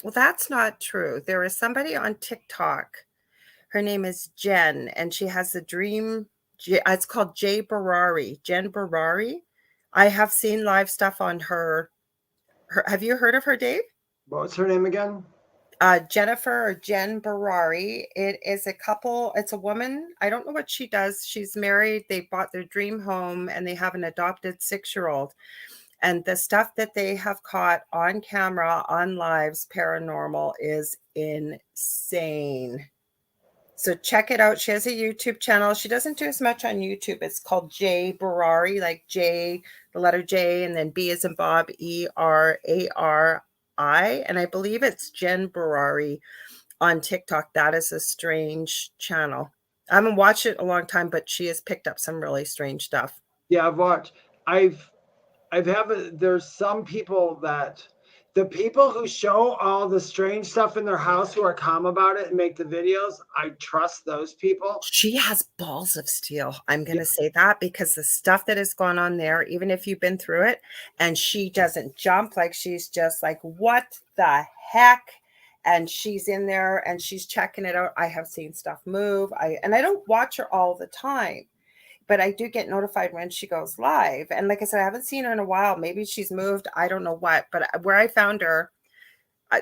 Well, that's not true. There is somebody on TikTok. Her name is Jen, and she has a dream. It's called Jen Barari. I have seen live stuff on her. Have you heard of her, Dave? What's her name again? Jennifer or Jen Barari. It is a couple. It's a woman. I don't know what she does. She's married. They bought their dream home, and they have an adopted 6-year-old. And the stuff that they have caught on camera, on lives, paranormal, is insane. So check it out. She has a YouTube channel. She doesn't do as much on YouTube. It's called J Barari, like J, the letter J, and then B as in Bob, ERARI. And I believe it's Jen Barari on TikTok. That is a strange channel. I haven't watched it a long time, but she has picked up some really strange stuff. Yeah, I've watched. There's some people that, the people who show all the strange stuff in their house, who are calm about it and make the videos, I trust those people. She has balls of steel. I'm going to say that, because the stuff that has gone on there, even if you've been through it, and she doesn't jump, like she's just like, what the heck? And she's in there and she's checking it out. I have seen stuff move. I don't watch her all the time, but I do get notified when she goes live. And like I said, I haven't seen her in a while. Maybe she's moved. I don't know what. But where I found her,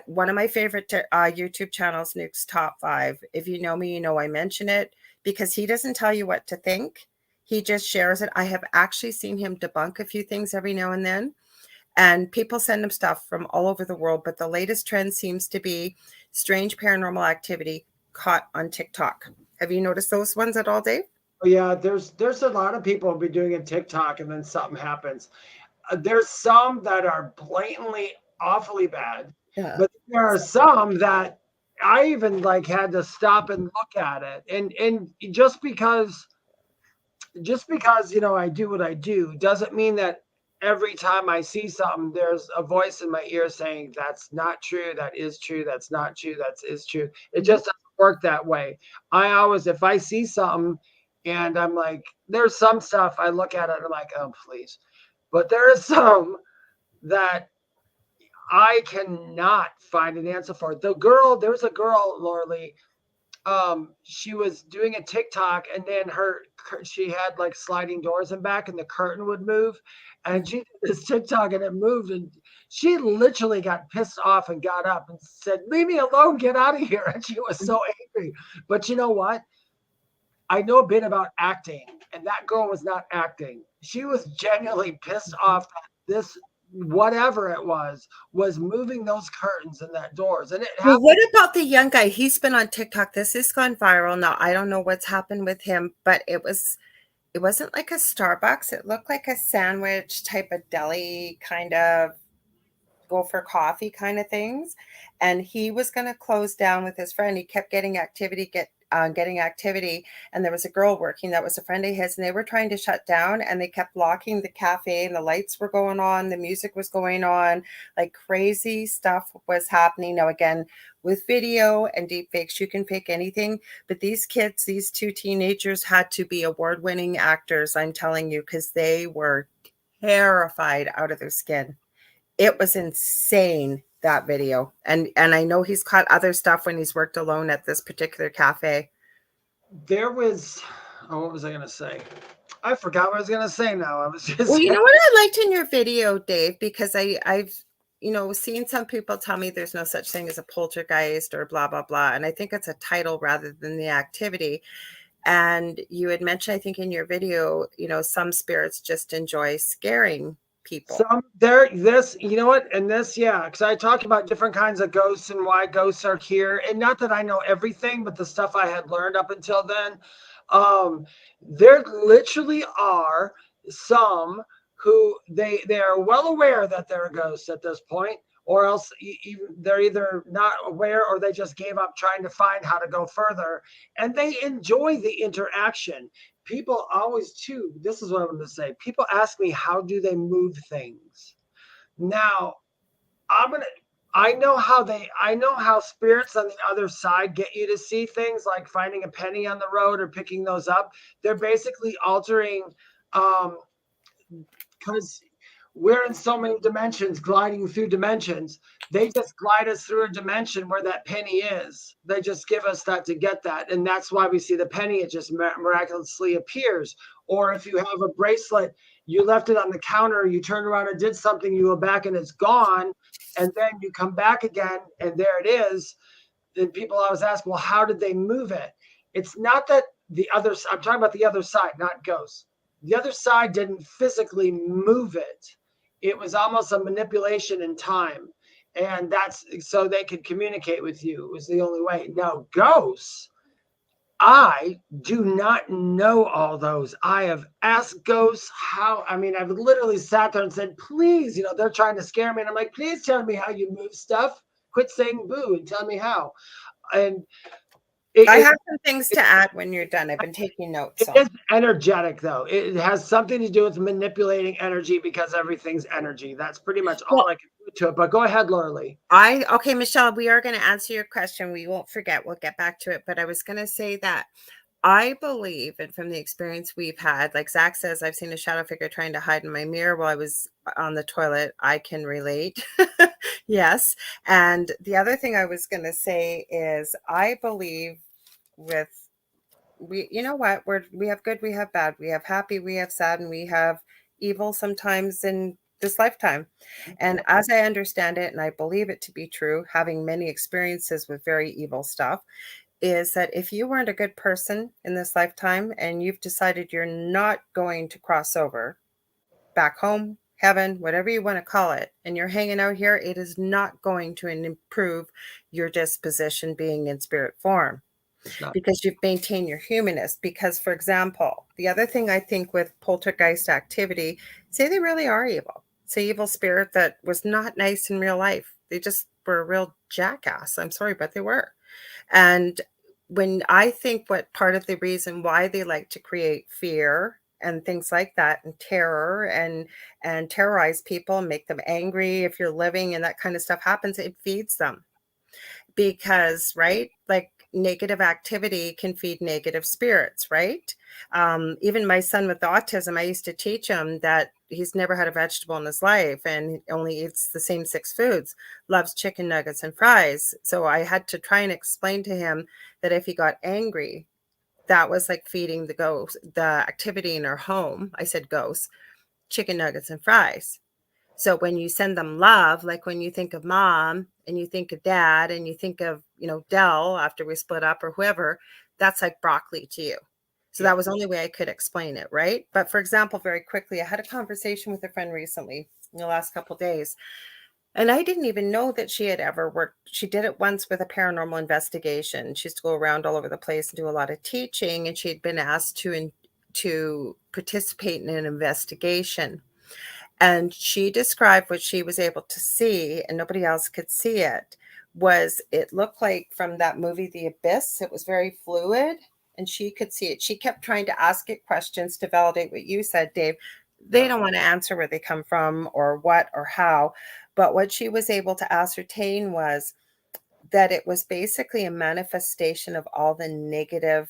one of my favorite YouTube channels, Nuke's Top 5. If you know me, you know I mention it, because he doesn't tell you what to think. He just shares it. I have actually seen him debunk a few things every now and then. And people send him stuff from all over the world. But the latest trend seems to be strange paranormal activity caught on TikTok. Have you noticed those ones at all, Dave? Yeah, there's a lot of people who'll be doing a TikTok and then something happens. There's some that are blatantly awfully bad, but there are some that I even like had to stop and look at it. And just because I do what I do doesn't mean that every time I see something, there's a voice in my ear saying, that's not true, that is true, that's not true, that is true. It just doesn't work that way. I always, if I see something and I'm like, there's some stuff I look at it and I'm like, oh, please. But there is some that I cannot find an answer for. There's a girl, Lorilei, she was doing a TikTok and then she had like sliding doors in back and the curtain would move and she did this TikTok and it moved and she literally got pissed off and got up and said, leave me alone, get out of here. And she was so angry. But you know what? I know a bit about acting and that girl was not acting. She was genuinely pissed off that this whatever it was moving those curtains and that doors. And well, what about the young guy? He's been on TikTok. This has gone viral. Now, I don't know what's happened with him, but it wasn't like a Starbucks. It looked like a sandwich type of deli kind of go for coffee kind of things. And he was going to close down with his friend. He kept getting activity, and there was a girl working that was a friend of his, and they were trying to shut down and they kept locking the cafe and the lights were going on, the music was going on, like crazy stuff was happening. Now again, with video and deep fakes, you can fake anything, but these kids, these two teenagers had to be award-winning actors, I'm telling you, because they were terrified out of their skin. It was insane, that video. And I know he's caught other stuff when he's worked alone at this particular cafe. There was, what was I going to say? I forgot what I was going to say now. I was just. Well, you know what I liked in your video, Dave, because I've seen some people tell me there's no such thing as a poltergeist or blah, blah, blah. And I think it's a title rather than the activity. And you had mentioned, I think in your video, some spirits just enjoy scaring people. You know what? And this, yeah, because I talked about different kinds of ghosts and why ghosts are here. And not that I know everything, but the stuff I had learned up until then. There literally are some who they are well aware that they're ghosts at this point, or else they're either not aware or they just gave up trying to find how to go further. And they enjoy the interaction. People always too, this is what I wanted to say. People ask me, how do they move things? Now, I know how spirits on the other side get you to see things like finding a penny on the road or picking those up. They're basically altering, because we're in so many dimensions, gliding through dimensions. They just glide us through a dimension where that penny is. They just give us that to get that. And that's why we see the penny. It just miraculously appears. Or if you have a bracelet, you left it on the counter, you turned around and did something, you go back and it's gone. And then you come back again and there it is. Then people always ask, well, how did they move it? It's not that I'm talking about the other side, not ghosts. The other side didn't physically move it. It was almost a manipulation in time. And that's so they could communicate with you. It was the only way. Now, ghosts, I do not know all those. I have asked ghosts I've literally sat there and said, please, they're trying to scare me. And I'm like, please tell me how you move stuff. Quit saying boo and tell me how. And I have some things to add when you're done. I've been taking notes. It is energetic, though. It has something to do with manipulating energy because everything's energy. That's pretty much all I can do to it. But go ahead, Lorilei. Okay, Michelle, we are going to answer your question. We won't forget. We'll get back to it. But I was going to say that I believe, and from the experience we've had, like Zach says, I've seen a shadow figure trying to hide in my mirror while I was on the toilet. I can relate. Yes. And the other thing I was going to say is I believe we have good, we have bad, we have happy, we have sad, and we have evil sometimes in this lifetime. And as I understand it, and I believe it to be true, having many experiences with very evil stuff, is that if you weren't a good person in this lifetime and you've decided you're not going to cross over back home, heaven, whatever you want to call it, and you're hanging out here, it is not going to improve your disposition being in spirit form. Because you've maintained your humanness. Because, for example, the other thing I think with poltergeist activity, say they really are evil. Say evil spirit that was not nice in real life. They just were a real jackass. I'm sorry, but they were. And when I think what part of the reason why they like to create fear and things like that, and terror and terrorize people and make them angry. If you're living and that kind of stuff happens, it feeds them. Because, right, like negative activity can feed negative spirits, right? Even my son with autism, I used to teach him that he's never had a vegetable in his life and only eats the same 6 foods, loves chicken nuggets and fries. So I had to try and explain to him that if he got angry, that was like feeding the ghost, the activity in our home. I said ghosts, chicken nuggets and fries. So when you send them love, like when you think of mom and you think of dad and you think of, Dell after we split up or whoever, that's like broccoli to you. So that was the only way I could explain it, right? But for example, very quickly, I had a conversation with a friend recently in the last couple of days, and I didn't even know that she had ever worked. She did it once with a paranormal investigation. She used to go around all over the place and do a lot of teaching, and she had been asked to participate in an investigation. And she described what she was able to see, and nobody else could see it. It looked like from that movie, The Abyss. It was very fluid, and she could see it. She kept trying to ask it questions to validate what you said, Dave. They don't want to answer where they come from or what or how. But what she was able to ascertain was that it was basically a manifestation of all the negative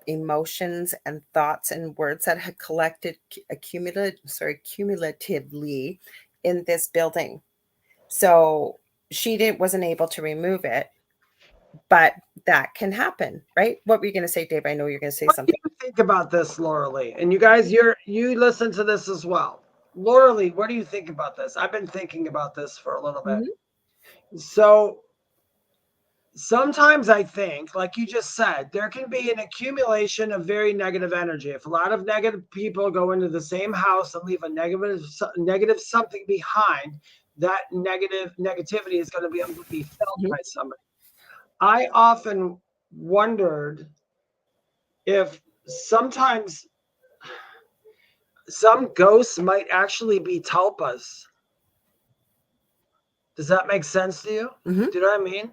emotions and thoughts and words that had collected cumulatively in this building. So she wasn't able to remove it, but that can happen, right? What were you going to say, Dave? I know you're going to say something. What do you think about this, Lorilei? And you guys, you listen to this as well. Lorilei, what do you think about this? I've been thinking about this for a little bit. Mm-hmm. So sometimes I think, like you just said, there can be an accumulation of very negative energy. If a lot of negative people go into the same house and leave a negative something behind, that negativity is going to be able to be felt by somebody. I often wondered if sometimes some ghosts might actually be tulpas. Does that make sense to you? Mm-hmm. Do you know what I mean?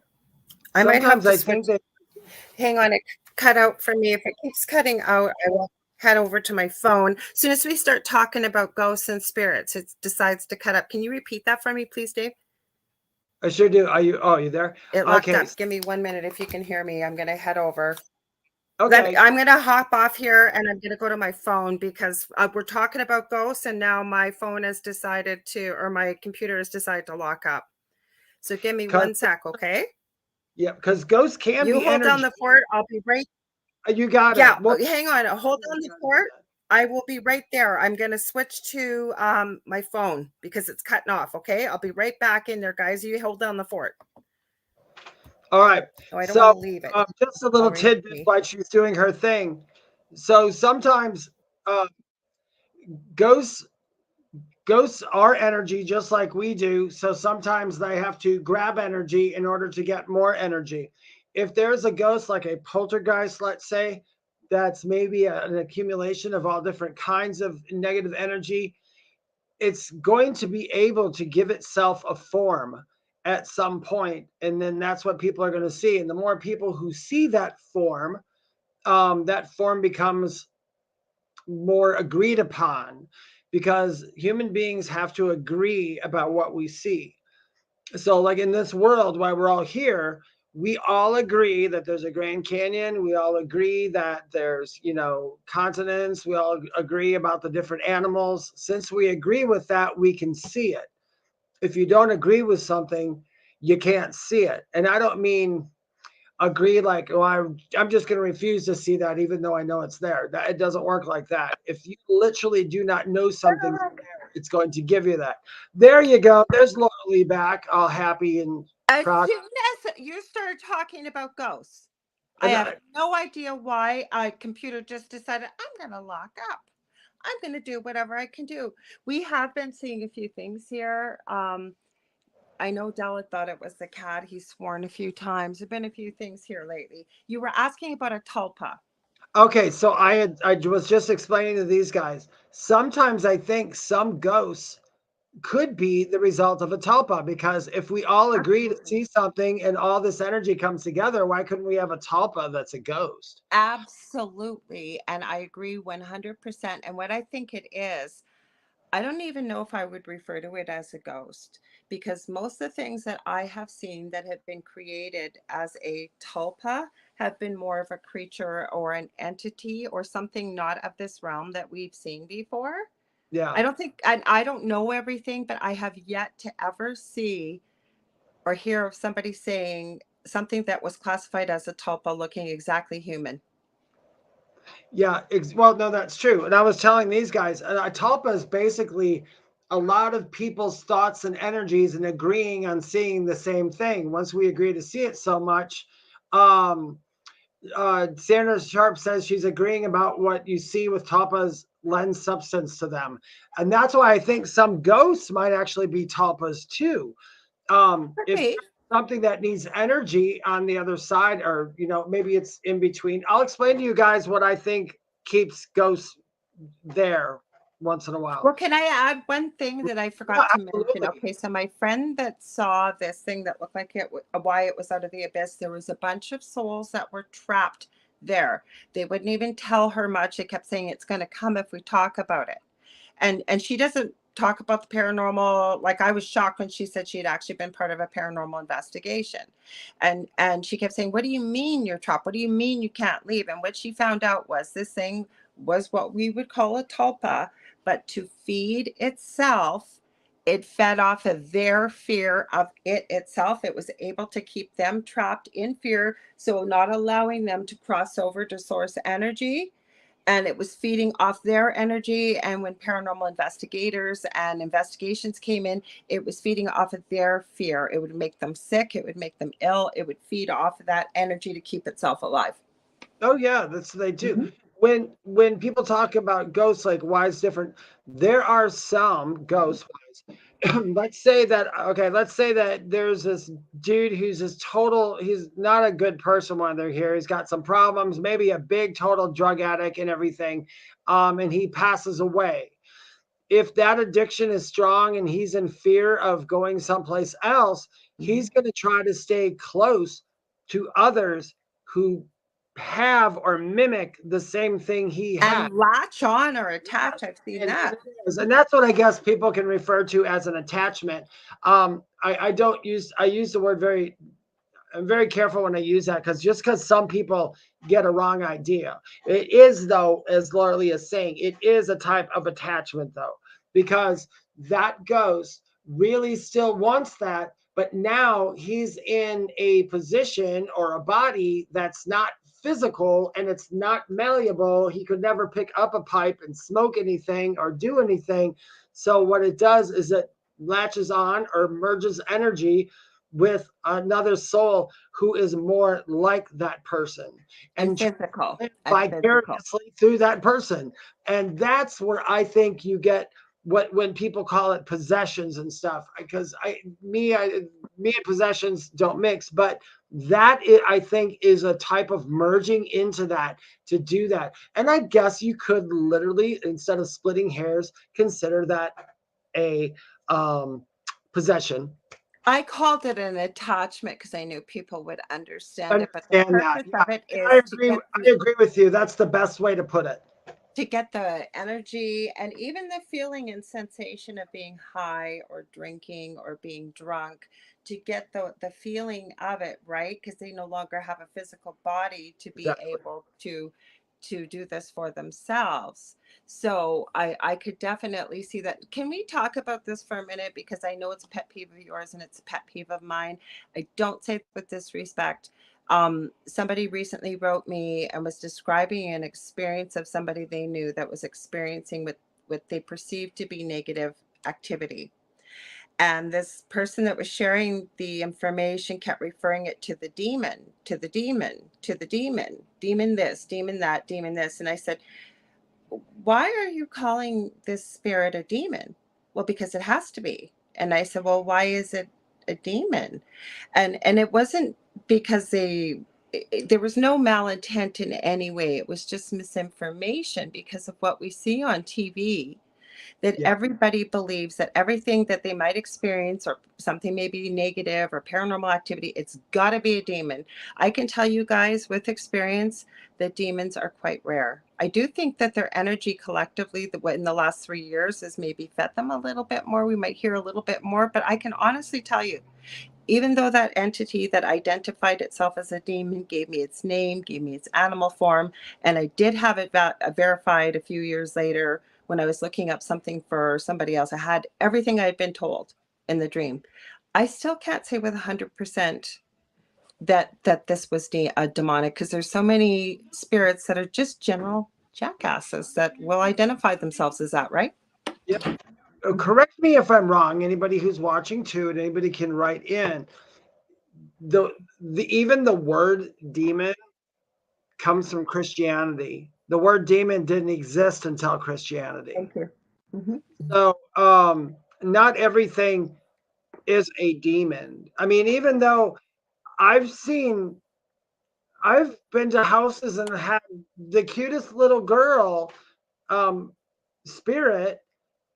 I might have to switch. Hang on, it cut out for me. If it keeps cutting out, I will head over to my phone. As soon as we start talking about ghosts and spirits, it decides to cut up. Can you repeat that for me, please, Dave? I sure do. Are you there? It locked up. Give me 1 minute. If you can hear me, I'm going to head over. Okay. I'm going to hop off here and I'm going to go to my phone because we're talking about ghosts and now my phone has decided or my computer has decided to lock up. So give me 1 sec, okay? Yeah, because ghosts can be You hold down the fort. I'll be right. You got it. Yeah, well, hang on. Hold down the fort. I will be right there. I'm going to switch to my phone because it's cutting off, okay? I'll be right back in there, guys. You hold down the fort. All right. Oh, I don't want to leave it. Just a little tidbit while she's doing her thing. So sometimes ghosts are energy just like we do. So sometimes they have to grab energy in order to get more energy. If there's a ghost like a poltergeist, let's say, that's maybe an accumulation of all different kinds of negative energy, it's going to be able to give itself a form at some point, and then that's what people are going to see. And the more people who see that form becomes more agreed upon, because human beings have to agree about what we see. So like in this world, while we're all here, we all agree that there's a Grand Canyon. We all agree that there's, continents. We all agree about the different animals. Since we agree with that, we can see it. If you don't agree with something, you can't see it. And I don't mean agree like, oh, I'm just going to refuse to see that even though I know it's there. It doesn't work like that. If you literally do not know something's there, it's going to give you that. There you go. There's Lorilei back, all happy and proud. As soon as you started talking about ghosts, I have no idea why a computer just decided I'm going to lock up. I'm going to do whatever I can do. We have been seeing a few things here. I know Della thought it was the cat. He's sworn a few times. There have been a few things here lately. You were asking about a tulpa. Okay, so I was just explaining to these guys. Sometimes I think some ghosts could be the result of a tulpa, because if we all agree to see something and all this energy comes together, why couldn't we have a tulpa that's a ghost? Absolutely. And I agree 100%. And what I think it is, I don't even know if I would refer to it as a ghost, because most of the things that I have seen that have been created as a tulpa have been more of a creature or an entity or something not of this realm that we've seen before. Yeah. I don't think, and I don't know everything, but I have yet to ever see or hear of somebody saying something that was classified as a tulpa looking exactly human. Yeah, well, no, that's true. And I was telling these guys, a tulpa is basically a lot of people's thoughts and energies and agreeing on seeing the same thing. Once we agree to see it so much, um, Sandra Sharp says she's agreeing about what you see with tulpas lends substance to them. And that's why I think some ghosts might actually be tulpas too. If Okay. something that needs energy on the other side, or maybe it's in between. I'll explain to you guys what I think keeps ghosts there once in a while. Well, can I add one thing that I Yeah, forgot to mention? absolutely. Okay, so my friend that saw this thing that looked like why it was out of the abyss, there was a bunch of souls that were trapped there. They wouldn't even tell her much. They kept saying it's going to come if we talk about it. And she doesn't talk about the paranormal. Like, I was shocked when she said she had actually been part of a paranormal investigation. And she kept saying, what do you mean you're trapped? What do you mean you can't leave? And what she found out was this thing was what we would call a tulpa, but to feed itself, it fed off of their fear of it itself. It was able to keep them trapped in fear, so not allowing them to cross over to source energy, and it was feeding off their energy. And when paranormal investigators and investigations came in, it was feeding off of their fear. It would make them sick, it would make them ill, it would feed off of that energy to keep itself alive. Oh yeah, that's what they do. Mhm. When people talk about ghosts, like why it's different, there are some ghosts. Let's say that there's this dude who's he's not a good person when they're here. He's got some problems, maybe a big total drug addict and everything. And he passes away. If that addiction is strong and he's in fear of going someplace else, he's going to try to stay close to others who have or mimic the same thing he had. And latch on or attach. I've seen that. And that's what I guess people can refer to as an attachment. I don't use I use the word very. I'm very careful when I use that, because some people get a wrong idea. It is, though, as Lorilei is saying, it is a type of attachment, though, because that ghost really still wants that, but now he's in a position or a body that's not physical and it's not malleable. He could never pick up a pipe and smoke anything or do anything. So what it does is it latches on or merges energy with another soul who is more like that person And and physical. vicariously through that person. And that's where I think you get when people call it possessions and stuff, because me and possessions don't mix, but I think is a type of merging into that to do that. And I guess you could literally, instead of splitting hairs, consider that a possession. I called it an attachment because I knew people would understand it, but the Understand that. purpose Yeah. of it I is agree. I agree with you. That's the best way to put it. to get the energy and even the feeling and sensation of being high or drinking or being drunk, to get the feeling of it, right? Because they no longer have a physical body to be Exactly. able to do this for themselves. So I could definitely see that. Can we talk about this for a minute? Because I know it's a pet peeve of yours and it's a pet peeve of mine. I don't say it with disrespect. Somebody recently wrote me and was describing an experience of somebody they knew that was experiencing what they perceived to be negative activity. And this person that was sharing the information kept referring it to the demon, to the demon, to the demon, demon this, demon that, demon this. And I said, why are you calling this spirit a demon? Well, because it has to be. And I said, well, why is it a demon? And it wasn't because there was no malintent in any way. It was just misinformation because of what we see on TV. that Yeah. everybody believes that everything that they might experience or something may be negative or paranormal activity, it's got to be a demon. I can tell you guys with experience that demons are quite rare. I do think that their energy collectively in the last 3 years has maybe fed them a little bit more. We might hear a little bit more, but I can honestly tell you, even though that entity that identified itself as a demon gave me its name, gave me its animal form, and I did have it verified a few years later when I was looking up something for somebody else. I had everything I had been told in the dream. I still can't say with 100% that this was demonic, because there's so many spirits that are just general jackasses that will identify themselves as that, right? Yep. Correct me if I'm wrong. Anybody who's watching too, and anybody can write in. Even the word demon comes from Christianity. The word demon didn't exist until Christianity. Thank you. Mm-hmm. So not everything is a demon. I mean, even though I've been to houses and had the cutest little girl spirit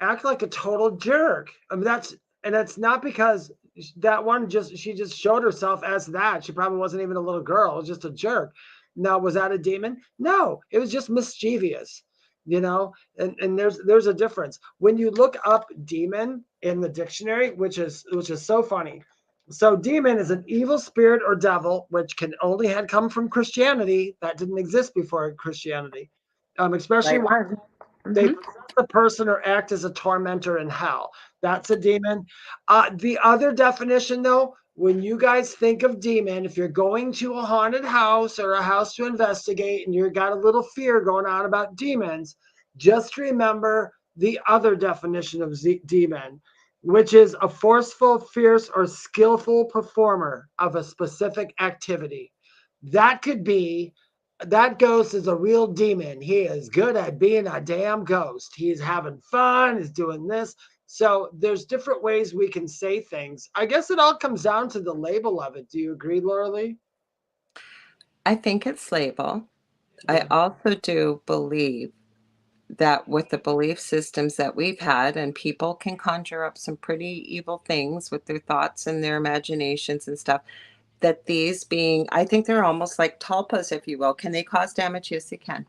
act like a total jerk. I mean, that's not because that one she just showed herself as that. She probably wasn't even a little girl. It was just a jerk. Now, was that a demon? No, it was just mischievous, and there's a difference. When you look up demon in the dictionary, which is so funny. So demon is an evil spirit or devil, which can only had come from Christianity. That didn't exist before Christianity. Especially Right. they Mm-hmm. possess the person or act as a tormentor in hell. That's a demon. The other definition, though, when you guys think of demon, if you're going to a haunted house or a house to investigate and you've got a little fear going on about demons, just remember the other definition of demon, which is a forceful, fierce, or skillful performer of a specific activity. That could be that ghost is a real demon. He is good at being a damn ghost. He's having fun. He's doing this. So there's different ways we can say things. I guess it all comes down to the label of it. Do you agree, Lorilei? I think it's label. Yeah. I also do believe that with the belief systems that we've had, and people can conjure up some pretty evil things with their thoughts and their imaginations and stuff, that these being, I think they're almost like tulpas, if you will. Can they cause damage? Yes, they can.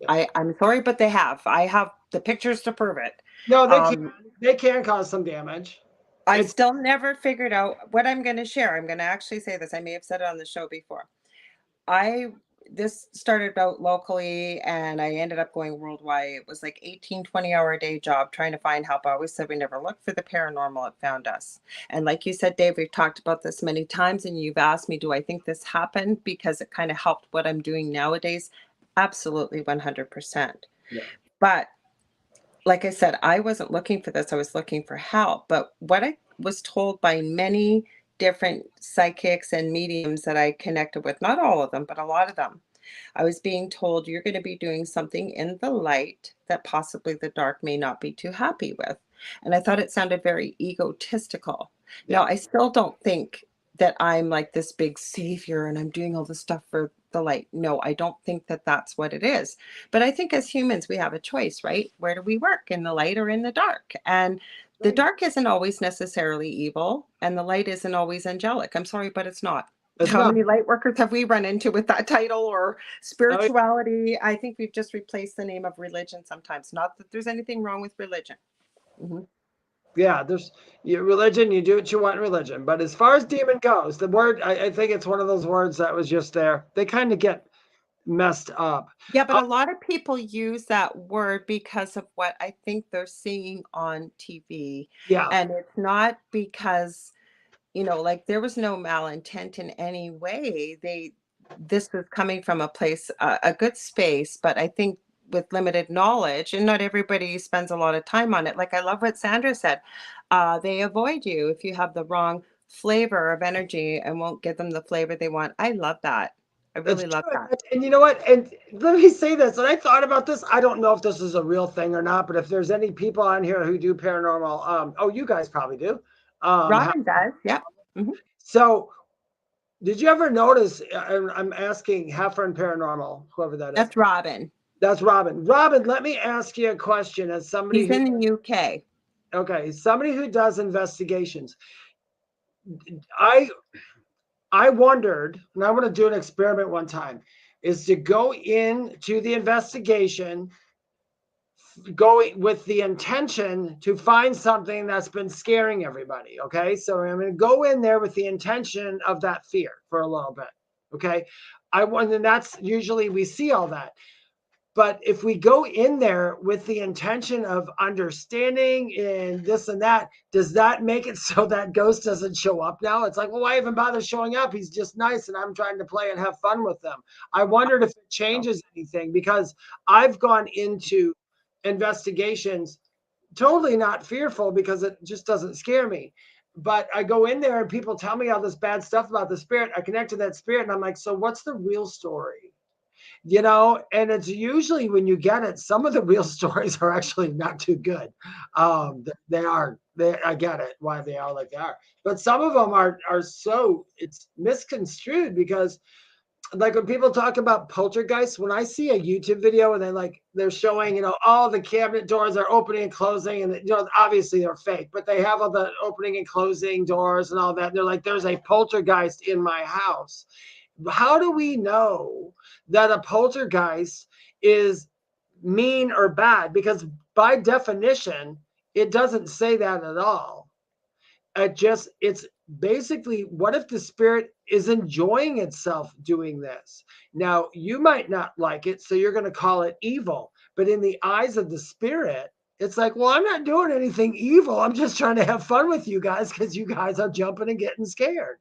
Yes. I'm sorry, but they have. I have the pictures to prove it. No, they can. They can cause some damage. I still never figured out what I'm going to share. I'm going to actually say this. I may have said it on the show before. This started out locally and I ended up going worldwide. It was like 18, 20-hour a day job trying to find help. I always said we never looked for the paranormal. It found us. And like you said, Dave, we've talked about this many times and you've asked me, do I think this happened because it kind of helped what I'm doing nowadays? Absolutely, 100%. Yeah. But like I said, I wasn't looking for this. I was looking for help. But what I was told by many different psychics and mediums that I connected with, not all of them, but a lot of them, I was being told you're going to be doing something in the light that possibly the dark may not be too happy with. And I thought it sounded very egotistical. Yeah. Now, I still don't think that I'm like this big savior and I'm doing all this stuff for the light. No, I don't think that that's what it is. But I think as humans, we have a choice, right? Where do we work, in the light or in the dark? And the dark isn't always necessarily evil and the light isn't always angelic. I'm sorry, but it's not. How many light workers have we run into with that title or spirituality? I think we've just replaced the name of religion sometimes. Not that there's anything wrong with religion. Mm-hmm. Yeah, there's your religion, you do what you want in religion. But as far as demon goes, the word, I think it's one of those words that was just there. They kind of get messed up. Yeah, but a lot of people use that word because of what I think they're seeing on TV. Yeah. And it's not because, like there was no malintent in any way. This was coming from a place, a good space, but I think with limited knowledge, and not everybody spends a lot of time on it. Like I love what Sandra said. They avoid you if you have the wrong flavor of energy and won't give them the flavor they want. I love that. I really love that. And you know what? And let me say this. And I thought about this. I don't know if this is a real thing or not, but if there's any people on here who do paranormal, you guys probably do. Robin does. Yeah. Mm-hmm. So did you ever notice, I'm asking Heifer and Paranormal, whoever that is. That's Robin. That's Robin. Robin, let me ask you a question as somebody He's in the UK. Okay, somebody who does investigations. I wondered, and I want to do an experiment one time, is to go into the investigation, going with the intention to find something that's been scaring everybody. Okay, so I'm going to go in there with the intention of that fear for a little bit. Okay, and that's usually we see all that. But if we go in there with the intention of understanding and this and that, does that make it so that ghost doesn't show up now? It's like, well, why even bother showing up? He's just nice and I'm trying to play and have fun with them. I wondered if it changes anything because I've gone into investigations totally not fearful because it just doesn't scare me. But I go in there and people tell me all this bad stuff about the spirit. I connect to that spirit and I'm like, so what's the real story? And it's usually when you get it, some of the real stories are actually not too good. I get it why they are like they are, but some of them are so it's misconstrued because like when people talk about poltergeists, when I see a YouTube video and they're showing, all the cabinet doors are opening and closing, and obviously they're fake, but they have all the opening and closing doors and all that. And they're like, there's a poltergeist in my house. How do we know that a poltergeist is mean or bad? Because by definition, it doesn't say that at all. It's basically, what if the spirit is enjoying itself doing this? Now, you might not like it, so you're going to call it evil. But in the eyes of the spirit, it's like, well, I'm not doing anything evil. I'm just trying to have fun with you guys because you guys are jumping and getting scared.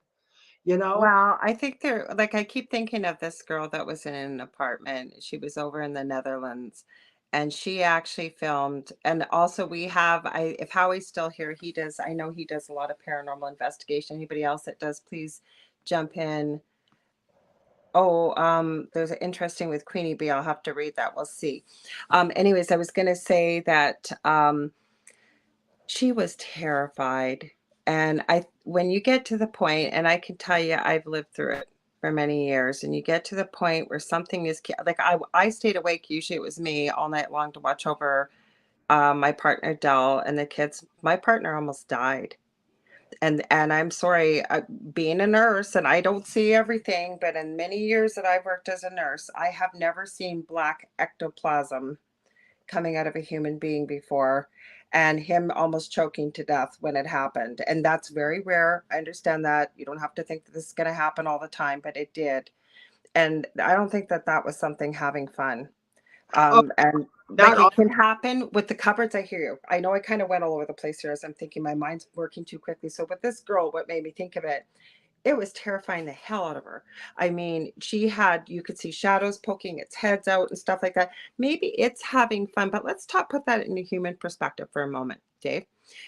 Well, I think I keep thinking of this girl that was in an apartment. She was over in the Netherlands and she actually filmed. And also if Howie's still here, I know he does a lot of paranormal investigation. Anybody else that does, please jump in. Oh, there's an interesting with Queenie Bee. I'll have to read that. We'll see. Anyways, I was going to say that, she was terrified. And when you get to the point, and I can tell you, I've lived through it for many years, and you get to the point where something is like, I stayed awake. Usually it was me all night long to watch over my partner, Dell, and the kids. My partner almost died. And I'm sorry, being a nurse, and I don't see everything, but in many years that I've worked as a nurse, I have never seen black ectoplasm coming out of a human being before, and him almost choking to death when it happened. And that's very rare. I understand that. You don't have to think that this is going to happen all the time, but it did. And I don't think that was something having fun. And like it can happen with the cupboards. I hear you. I know I kind of went all over the place here as I'm thinking my mind's working too quickly. So with this girl, what made me think of it, it was terrifying the hell out of her. I mean, you could see shadows poking its heads out and stuff like that. Maybe it's having fun, but let's put that in a human perspective for a moment, Dave.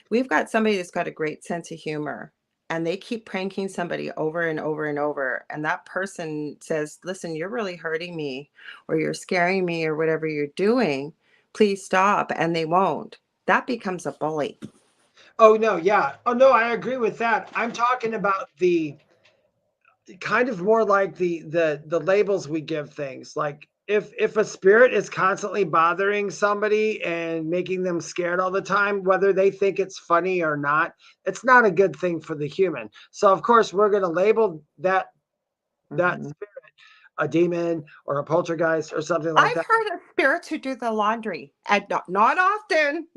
We've got somebody that's got a great sense of humor, and they keep pranking somebody over and over and over. And that person says, listen, you're really hurting me, or you're scaring me, or whatever you're doing. Please stop. And they won't. That becomes a bully. Oh, no. Yeah. Oh, no, I agree with that. I'm talking about the kind of more like the labels we give things. Like if a spirit is constantly bothering somebody and making them scared all the time, whether they think it's funny or not, it's not a good thing for the human. So of course we're going to label that spirit a demon or a poltergeist or something like that. I've heard of spirits who do the laundry, and not often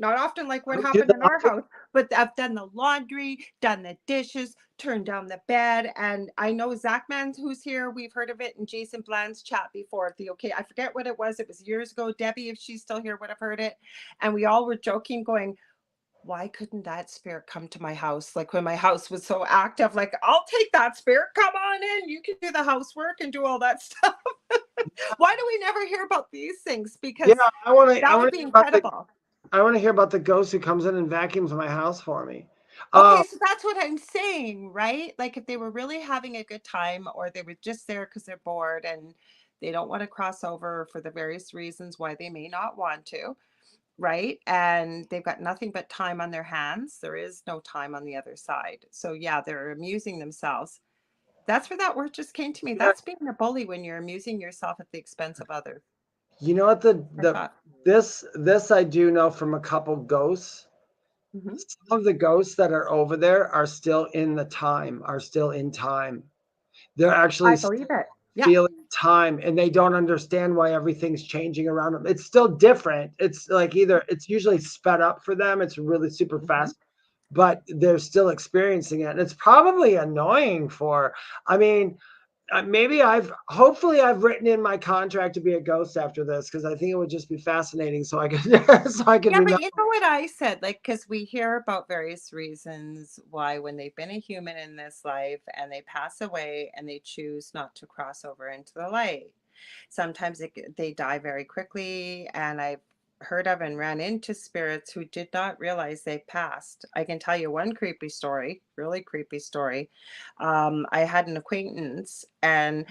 like what happened in our house, but I've done the laundry, done the dishes, turned down the bed. And I know Zach Mann, who's here, we've heard of it in Jason Bland's chat before. I forget what it was. It was years ago. Debbie, if she's still here, would have heard it. And we all were joking, going, why couldn't that spirit come to my house? Like when my house was so active, like, I'll take that spirit, come on in, you can do the housework and do all that stuff. Why do we never hear about these things? Because I want would be incredible. I want to hear about the ghost who comes in and vacuums my house for me. Okay, so that's what I'm saying, right? Like if they were really having a good time, or they were just there because they're bored and they don't want to cross over for the various reasons why they may not want to. Right. And they've got nothing but time on their hands. There is no time on the other side. So yeah, they're amusing themselves. That's where that word just came to me. That's being a bully, when you're amusing yourself at the expense of others. You know what this I do know from a couple ghosts. Mm-hmm. Some of the ghosts that are over there are still in time. They're actually I believe it. Yeah. feeling time, and they don't understand why everything's changing around them. It's still different. It's like either it's usually sped up for them. It's really super fast, but they're still experiencing it. And it's probably annoying I mean, hopefully I've written in my contract to be a ghost after this, because I think it would just be fascinating. So I could, Yeah, remember. but you know what I said, like, because we hear about various reasons why when they've been a human in this life and they pass away and they choose not to cross over into the light. Sometimes they die very quickly, and I've heard of and ran into spirits who did not realize they passed. I can tell you one creepy story, really creepy story. I had an acquaintance, and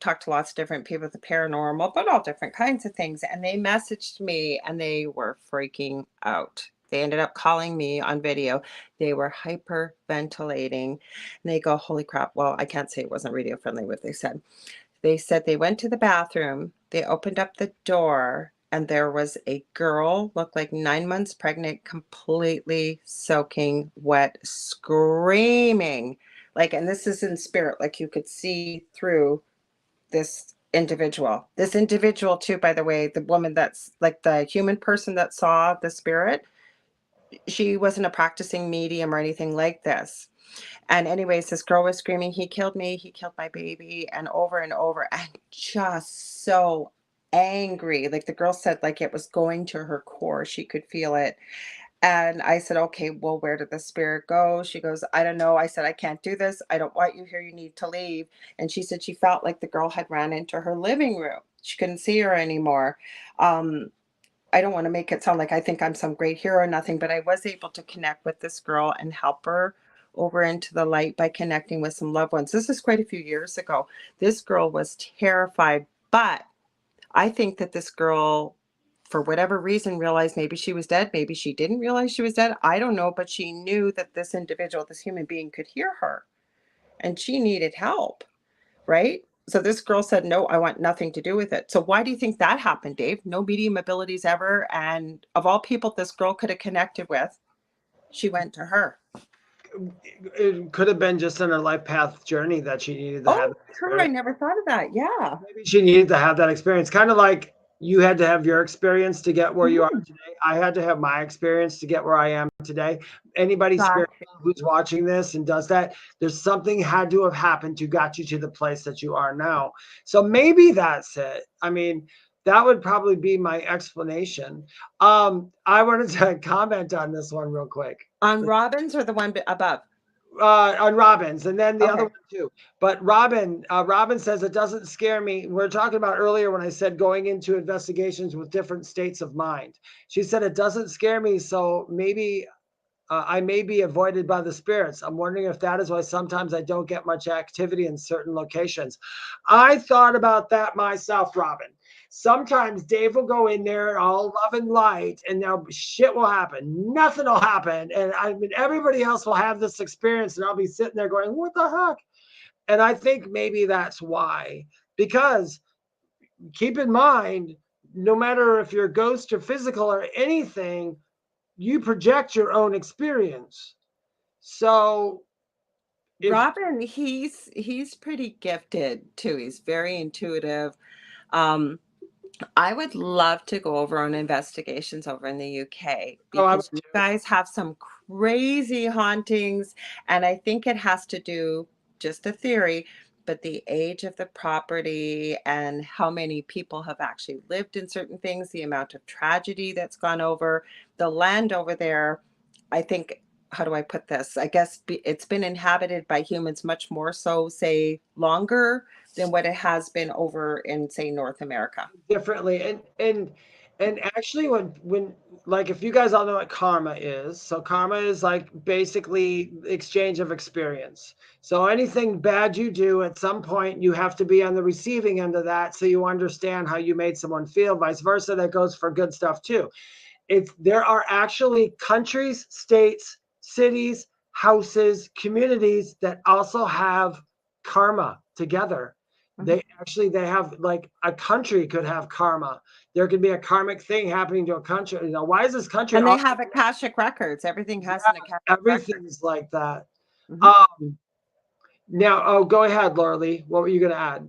talked to lots of different people with the paranormal, but all different kinds of things. And they messaged me and they were freaking out. They ended up calling me on video. They were hyperventilating. And they go, holy crap. Well, I can't say it wasn't radio friendly what they said. They said they went to the bathroom, they opened up the door, and there was a girl, looked like 9 months pregnant, completely soaking wet, screaming. Like, and this is in spirit, like you could see through this individual. This individual, too, by the way, the woman that's like the human person that saw the spirit, she wasn't a practicing medium or anything like this. And anyways, this girl was screaming, he killed me, he killed my baby, and over, and just so angry. Like the girl said, like it was going to her core. She could feel it. And I said, okay, well, where did the spirit go? She goes, I don't know. I said, I can't do this. I don't want you here. You need to leave. And she said she felt like the girl had ran into her living room. She couldn't see her anymore. I don't want to make it sound like I think I'm some great hero or nothing, but I was able to connect with this girl and help her over into the light by connecting with some loved ones. This is quite a few years ago. This girl was terrified, but I think that this girl, for whatever reason, realized maybe she was dead. Maybe she didn't realize she was dead. I don't know, but she knew that this individual, this human being, could hear her and she needed help, right? So this girl said, no, I want nothing to do with it. So why do you think that happened, Dave? No medium abilities ever. And of all people this girl could have connected with, she went to her. It could have been just in her life path journey that she needed to have. Sure. I never thought of that. Yeah. Maybe she needed to have that experience. Kind of like you had to have your experience to get where you are today. I had to have my experience to get where I am today. Anybody who's watching this and does that, there's something had to have happened to got you to the place that you are now. So maybe that's it. I mean, that would probably be my explanation. I wanted to comment on this one real quick. On Robin's or the one above? On Robin's, and then the other one too. But Robin says it doesn't scare me. We're talking about earlier when I said going into investigations with different states of mind. She said it doesn't scare me, so maybe I may be avoided by the spirits. I'm wondering if that is why sometimes I don't get much activity in certain locations. I thought about that myself, Robin. Sometimes Dave will go in there all love and light, and now shit will happen. Nothing will happen. And I mean, everybody else will have this experience, and I'll be sitting there going, what the heck? And I think maybe that's why. Because keep in mind, no matter if you're a ghost or physical or anything, you project your own experience. So Robin, he's pretty gifted too. He's very intuitive. I would love to go over on investigations over in the UK because you guys have some crazy hauntings, and I think it has to do, just a theory, but the age of the property and how many people have actually lived in certain things, the amount of tragedy that's gone over the land over there. I think, how do I put this? I guess it's been inhabited by humans much more so, say, longer than what it has been over in, say, North America. Differently. And actually when like, if you guys all know what karma is, so karma is like basically exchange of experience. So anything bad you do, at some point you have to be on the receiving end of that, so you understand how you made someone feel. Vice versa, that goes for good stuff too. There are actually countries, states, cities, houses, communities that also have karma together. They have, like, a country could have karma. There could be a karmic thing happening to a country. You know, why is this country? And they have Akashic records. Everything has an Akashic everything's like that. Mm-hmm. Now, go ahead, Lorilei. What were you going to add?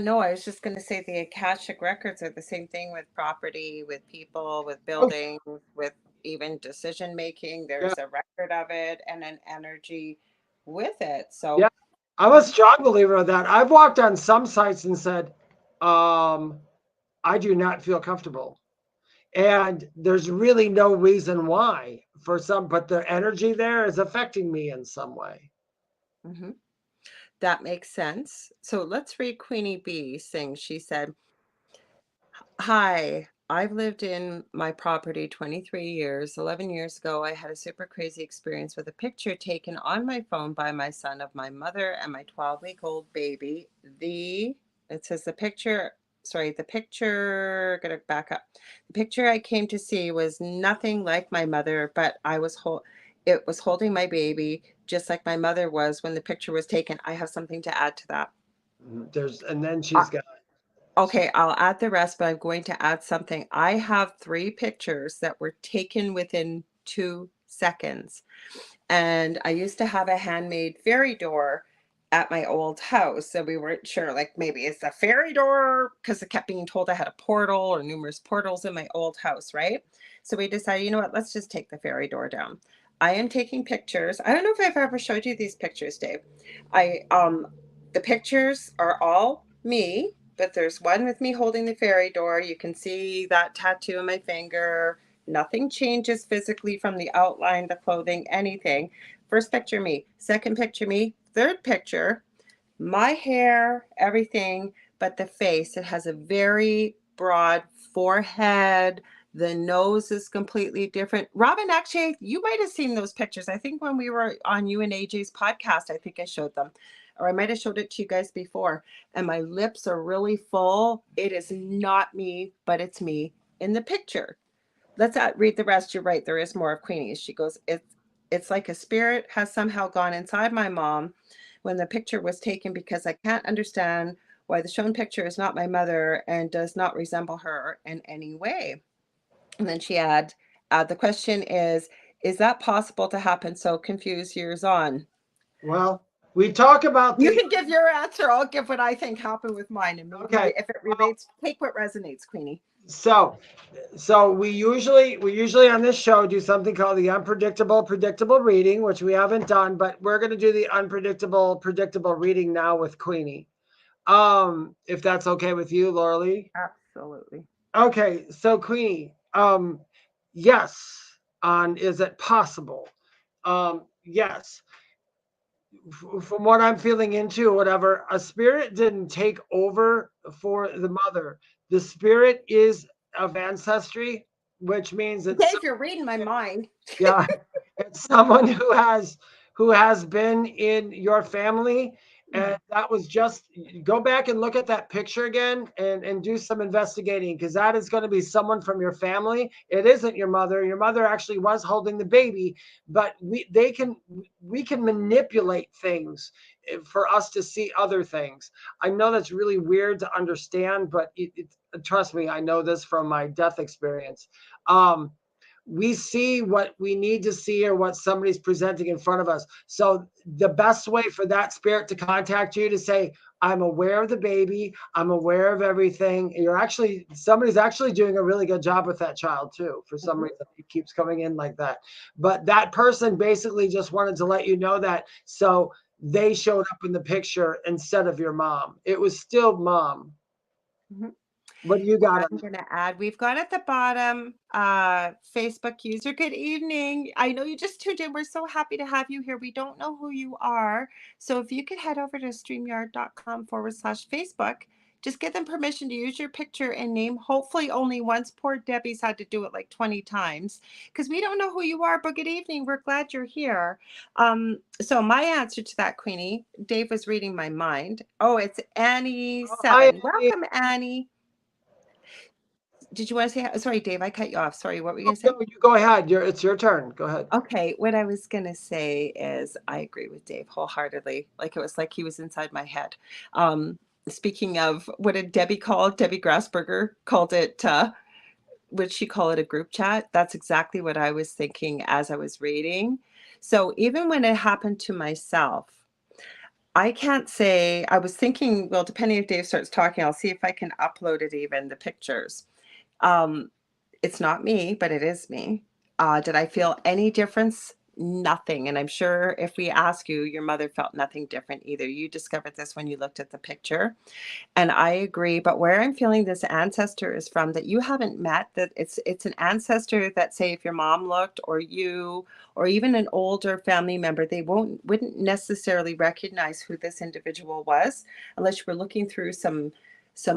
No, I was just going to say the Akashic records are the same thing with property, with people, with buildings, with even decision making. There's a record of it and an energy with it. So yeah, I'm a strong believer of that. I've walked on some sites and said, I do not feel comfortable. And there's really no reason why for some, but the energy there is affecting me in some way. Mm-hmm. That makes sense. So let's read Queenie B's thing. She said, "Hi, I've lived in my property 23 years. 11 years ago, I had a super crazy experience with a picture taken on my phone by my son of my mother and my 12-week-old baby. It says the picture, gotta back up. The picture I came to see was nothing like my mother, but it was holding my baby just like my mother was when the picture was taken." I have something to add to that. And then she's got. Okay, I'll add the rest, but I'm going to add something. I have 3 pictures that were taken within 2 seconds. And I used to have a handmade fairy door at my old house. So we weren't sure, like maybe it's a fairy door because I kept being told I had a portal or numerous portals in my old house, right? So we decided, you know what, let's just take the fairy door down. I am taking pictures. I don't know if I've ever showed you these pictures, Dave. The pictures are all me, but there's one with me holding the fairy door. You can see that tattoo on my finger. Nothing changes physically from the outline, the clothing, anything. First picture, me. Second picture, me. Third picture, my hair, everything, but the face. It has a very broad forehead. The nose is completely different. Robin, actually, you might have seen those pictures. I think when we were on you and AJ's podcast, I think I showed them. Or I might have showed it to you guys before. And my lips are really full. It is not me, but it's me in the picture. Let's read the rest. You're right. There is more of Queenie's. She goes, it's like a spirit has somehow gone inside my mom when the picture was taken because I can't understand why the shown picture is not my mother and does not resemble her in any way. And then she the question is that possible to happen? So confused years on. Well, we talk about You can give your answer. I'll give what I think happened with mine. And maybe okay. If it relates, take what resonates, Queenie. So we usually on this show do something called the predictable reading, which we haven't done, but we're going to do the predictable reading now with Queenie. If that's okay with you, Lorilei. Absolutely. Okay, so Queenie, yes, on is it possible? Yes. From what I'm feeling into, whatever, a spirit didn't take over for the mother. The spirit is of ancestry, which means it's Dave, you're reading my mind. yeah, it's someone who has been in your family. And that was just, go back and look at that picture again and do some investigating, because that is going to be someone from your family. It isn't your mother. Your mother actually was holding the baby, but we can manipulate things for us to see other things. I know that's really weird to understand, but trust me, I know this from my death experience. We see what we need to see or what somebody's presenting in front of us. So the best way for that spirit to contact you to say, I'm aware of the baby, I'm aware of everything. Somebody's actually doing a really good job with that child too. For some reason, it keeps coming in like that. But that person basically just wanted to let you know that. So they showed up in the picture instead of your mom. It was still mom. Mm-hmm. What do you got? I'm going to add, we've got at the bottom, Facebook user, good evening. I know you just tuned in. We're so happy to have you here. We don't know who you are. So if you could head over to streamyard.com/Facebook, just give them permission to use your picture and name, hopefully only once. Poor Debbie's had to do it like 20 times because we don't know who you are, but good evening. We're glad you're here. So my answer to that, Queenie, Dave was reading my mind. Oh, it's Annie7. Welcome, Annie. Did you want to say, sorry, Dave, I cut you off. Sorry, what were you going to say? No, you go ahead. It's your turn. Go ahead. Okay, what I was going to say is I agree with Dave wholeheartedly. Like it was like he was inside my head. speaking of, what did Debbie call it? Debbie Grassberger called it, would she call it a group chat? That's exactly what I was thinking as I was reading. So even when it happened to myself, I can't say, I was thinking, well, depending if Dave starts talking, I'll see if I can upload it, even the pictures. It's not me, but it is me. Did I feel any difference? Nothing. And I'm sure if we ask you, your mother felt nothing different either. You discovered this when you looked at the picture. And I agree, but where I'm feeling this ancestor is from that you haven't met, that it's an ancestor that, say, if your mom looked, or you, or even an older family member, they wouldn't necessarily recognize who this individual was unless you were looking through some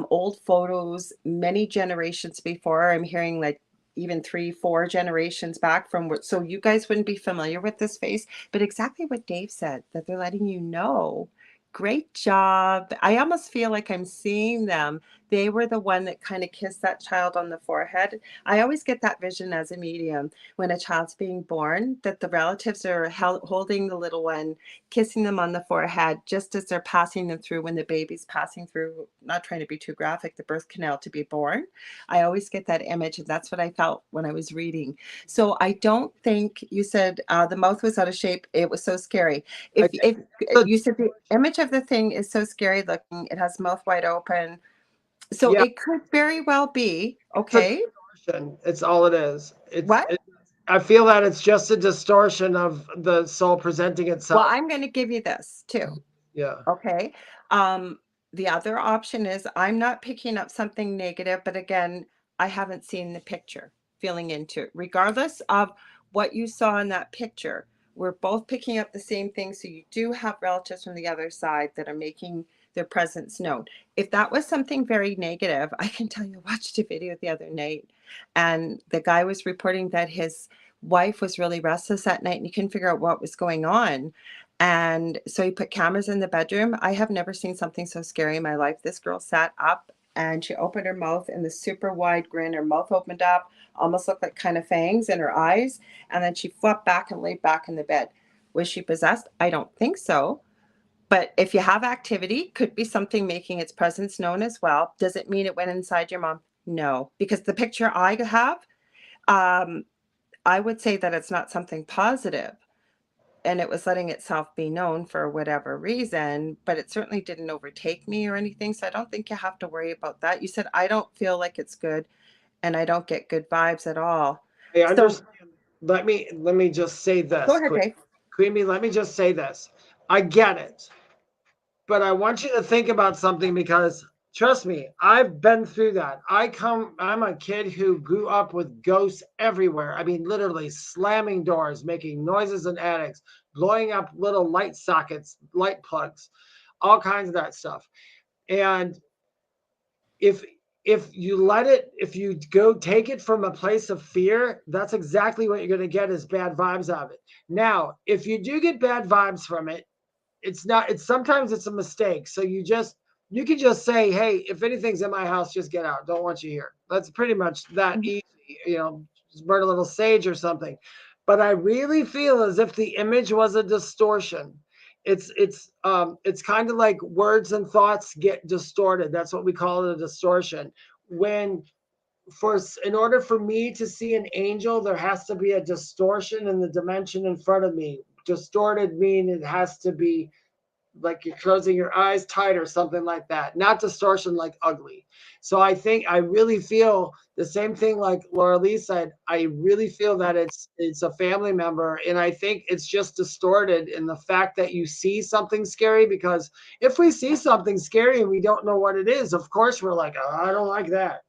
old photos many generations before. I'm hearing like even 3-4 generations back from, so you guys wouldn't be familiar with this face, but exactly what Dave said, that they're letting you know. Great job. I almost feel like I'm seeing them. They were the one that kind of kissed that child on the forehead. I always get that vision as a medium when a child's being born, that the relatives are holding the little one, kissing them on the forehead just as they're passing them through, when the baby's passing through, not trying to be too graphic, the birth canal to be born. I always get that image, and that's what I felt when I was reading. So I don't think, you said the mouth was out of shape. It was so scary. If you said the image of the thing is so scary looking, it has mouth wide open. So Yeah, it could very well be, okay. it's all it is. What? I feel that it's just a distortion of the soul presenting itself. Well, I'm going to give you this too. Yeah. Okay. The other option is, I'm not picking up something negative, but again, I haven't seen the picture, feeling into it. Regardless of what you saw in that picture, we're both picking up the same thing. So you do have relatives from the other side that are making their presence known. If that was something very negative, I can tell you, I watched a video the other night, and the guy was reporting that his wife was really restless at night and he couldn't figure out what was going on. And so he put cameras in the bedroom. I have never seen something so scary in my life. This girl sat up and she opened her mouth in the super wide grin. Her mouth opened up, almost looked like kind of fangs in her eyes. And then she flopped back and laid back in the bed. Was she possessed? I don't think so. But if you have activity, could be something making its presence known as well. Does it mean it went inside your mom? No, because the picture I have, I would say that it's not something positive, and it was letting itself be known for whatever reason, but it certainly didn't overtake me or anything. So I don't think you have to worry about that. You said, I don't feel like it's good, and I don't get good vibes at all. I So understand. Let me just say go this, ahead, Dave. Queen Bee, let me just say this. I get it, but I want you to think about something, because trust me, I've been through that. I'm a kid who grew up with ghosts everywhere. I mean, literally slamming doors, making noises in attics, blowing up little light sockets, light plugs, all kinds of that stuff. And if if you go take it from a place of fear, that's exactly what you're going to get, is bad vibes out of it. Now, if you do get bad vibes from it, it's sometimes it's a mistake. So you can just say, hey, if anything's in my house, just get out. Don't want you here. That's pretty much that easy. Just burn a little sage or something. But I really feel as if the image was a distortion. It's kind of like words and thoughts get distorted. That's what we call it, a distortion. When in order for me to see an angel, there has to be a distortion in the dimension in front of me. Distorted mean it has to be like you're closing your eyes tight or something like that. Not distortion like ugly. So I really feel the same thing like Lorilei said. I really feel that it's a family member, and I think it's just distorted in the fact that you see something scary. Because if we see something scary and we don't know what it is, of course we're like, oh, I don't like that.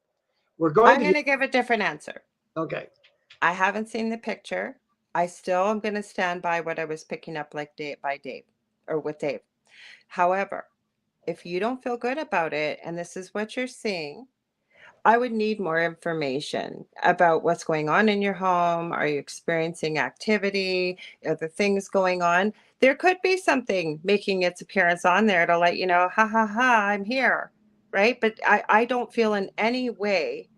I'm going to give a different answer. Okay. I haven't seen the picture. I still am going to stand by what I was picking up, like by Dave, or with Dave. However, if you don't feel good about it and this is what you're seeing, I would need more information about what's going on in your home. Are you experiencing activity? Are there things going on? There could be something making its appearance on there to let you know, ha ha ha, I'm here, right? But I don't feel in any way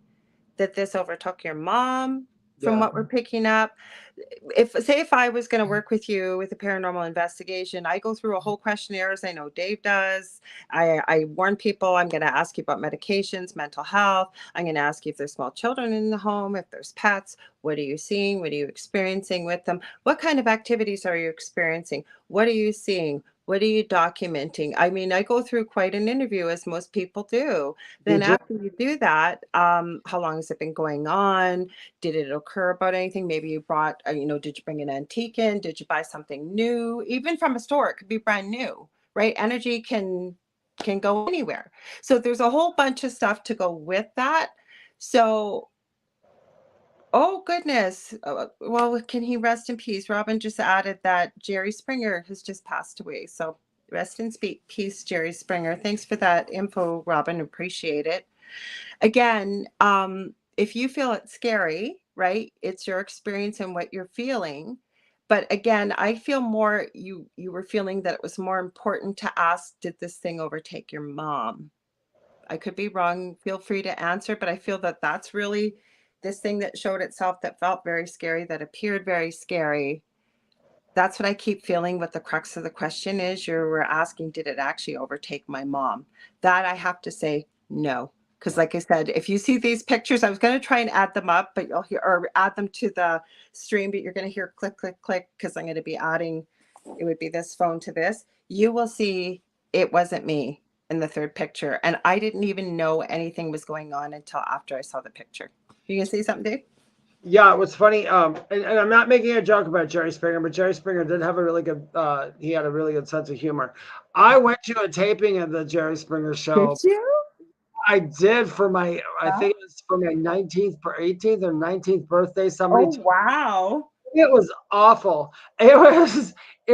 that this overtook your mom from what we're picking up. if I was going to work with you with a paranormal investigation, I go through a whole questionnaire, as I know Dave does. I warn people, I'm going to ask you about medications, mental health. I'm going to ask you if there's small children in the home, if there's pets, what are you seeing? What are you experiencing with them? What kind of activities are you experiencing? What are you seeing? What are you documenting? I mean, I go through quite an interview, as most people do. Then after you do that, how long has it been going on? Did it occur about anything? Maybe you brought, did you bring an antique in? Did you buy something new? Even from a store, it could be brand new, right? Energy can go anywhere. So there's a whole bunch of stuff to go with that. So, oh goodness. Well, can he rest in peace? Robin just added that Jerry Springer has just passed away. So rest in peace, Jerry Springer. Thanks for that info, Robin. Appreciate it. Again, if you feel it's scary, right? It's your experience and what you're feeling. But again, I feel more you were feeling that it was more important to ask, did this thing overtake your mom? I could be wrong. Feel free to answer, but I feel that that's really this thing that showed itself that felt very scary, that appeared very scary. That's what I keep feeling. What the crux of the question is, you were asking, did it actually overtake my mom? That I have to say no. Because like I said, if you see these pictures, I was going to try and add them up, but you'll hear, or add them to the stream, but you're going to hear click, click, click, because I'm going to be adding, it would be this phone to this. You will see it wasn't me in the third picture. And I didn't even know anything was going on until after I saw the picture. You going to say something, Dave? Yeah, it was funny. And I'm not making a joke about Jerry Springer, but Jerry Springer did have a really good, he had a really good sense of humor. I went to a taping of the Jerry Springer show. Did you? I did for my, I think it was for my 19th or 18th or 19th birthday. Somebody, Wow. it was awful. It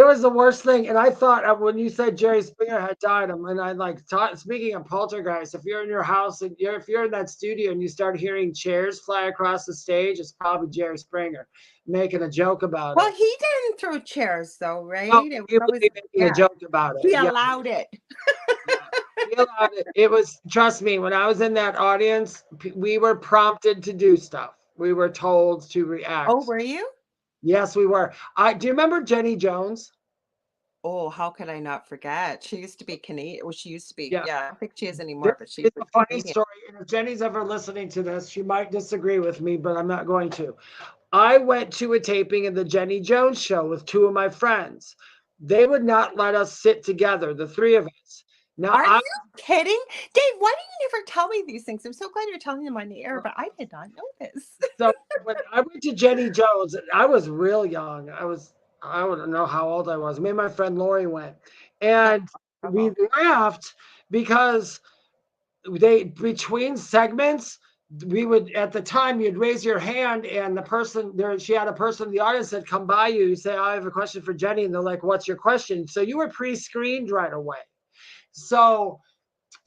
was the worst thing. And I thought when you said Jerry Springer had died, and I like speaking of poltergeist, if you're in your house and if you're in that studio and you start hearing chairs fly across the stage, it's probably Jerry Springer making a joke about Well, it. he didn't throw chairs though, right? No, It was he was always, making a joke about it. he Yeah. allowed it. He allowed it. It was, trust me, when I was in that audience, we were prompted to do stuff. We were told to react. Oh, were you? Yes, we were. Do you remember Jenny Jones? Oh, how could I not forget? She used to be Canadian. Well, she used to be. Yeah. Yeah, I don't think she is anymore, but she's It's a funny Canadian. story. And if Jenny's ever listening to this, she might disagree with me, but I'm not going to. I went to a taping of the Jenny Jones show with two of my friends. They would not let us sit together, the three of us. Now, Are you kidding? Dave, why do you never tell me these things? I'm so glad you're telling them on the air, but I did not know this. So when I went to Jenny Jones, I was real young. I wouldn't know how old I was. Me and my friend Lori went. And we laughed because between segments, we would, at the time, you'd raise your hand and the person there, she had a person in the audience that come by you say, I have a question for Jenny. And they're like, what's your question? So you were pre-screened right away. So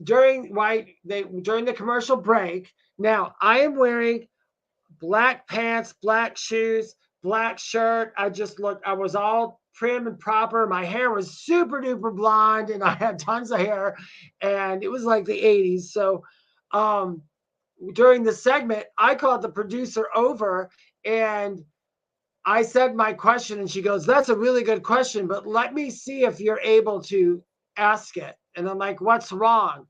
during the commercial break, now I am wearing black pants, black shoes, black shirt. I was all prim and proper. My hair was super duper blonde and I had tons of hair and it was like the 80s. So during the segment, I called the producer over and I said my question and she goes, that's a really good question, but let me see if you're able to ask it. And I'm like, what's wrong?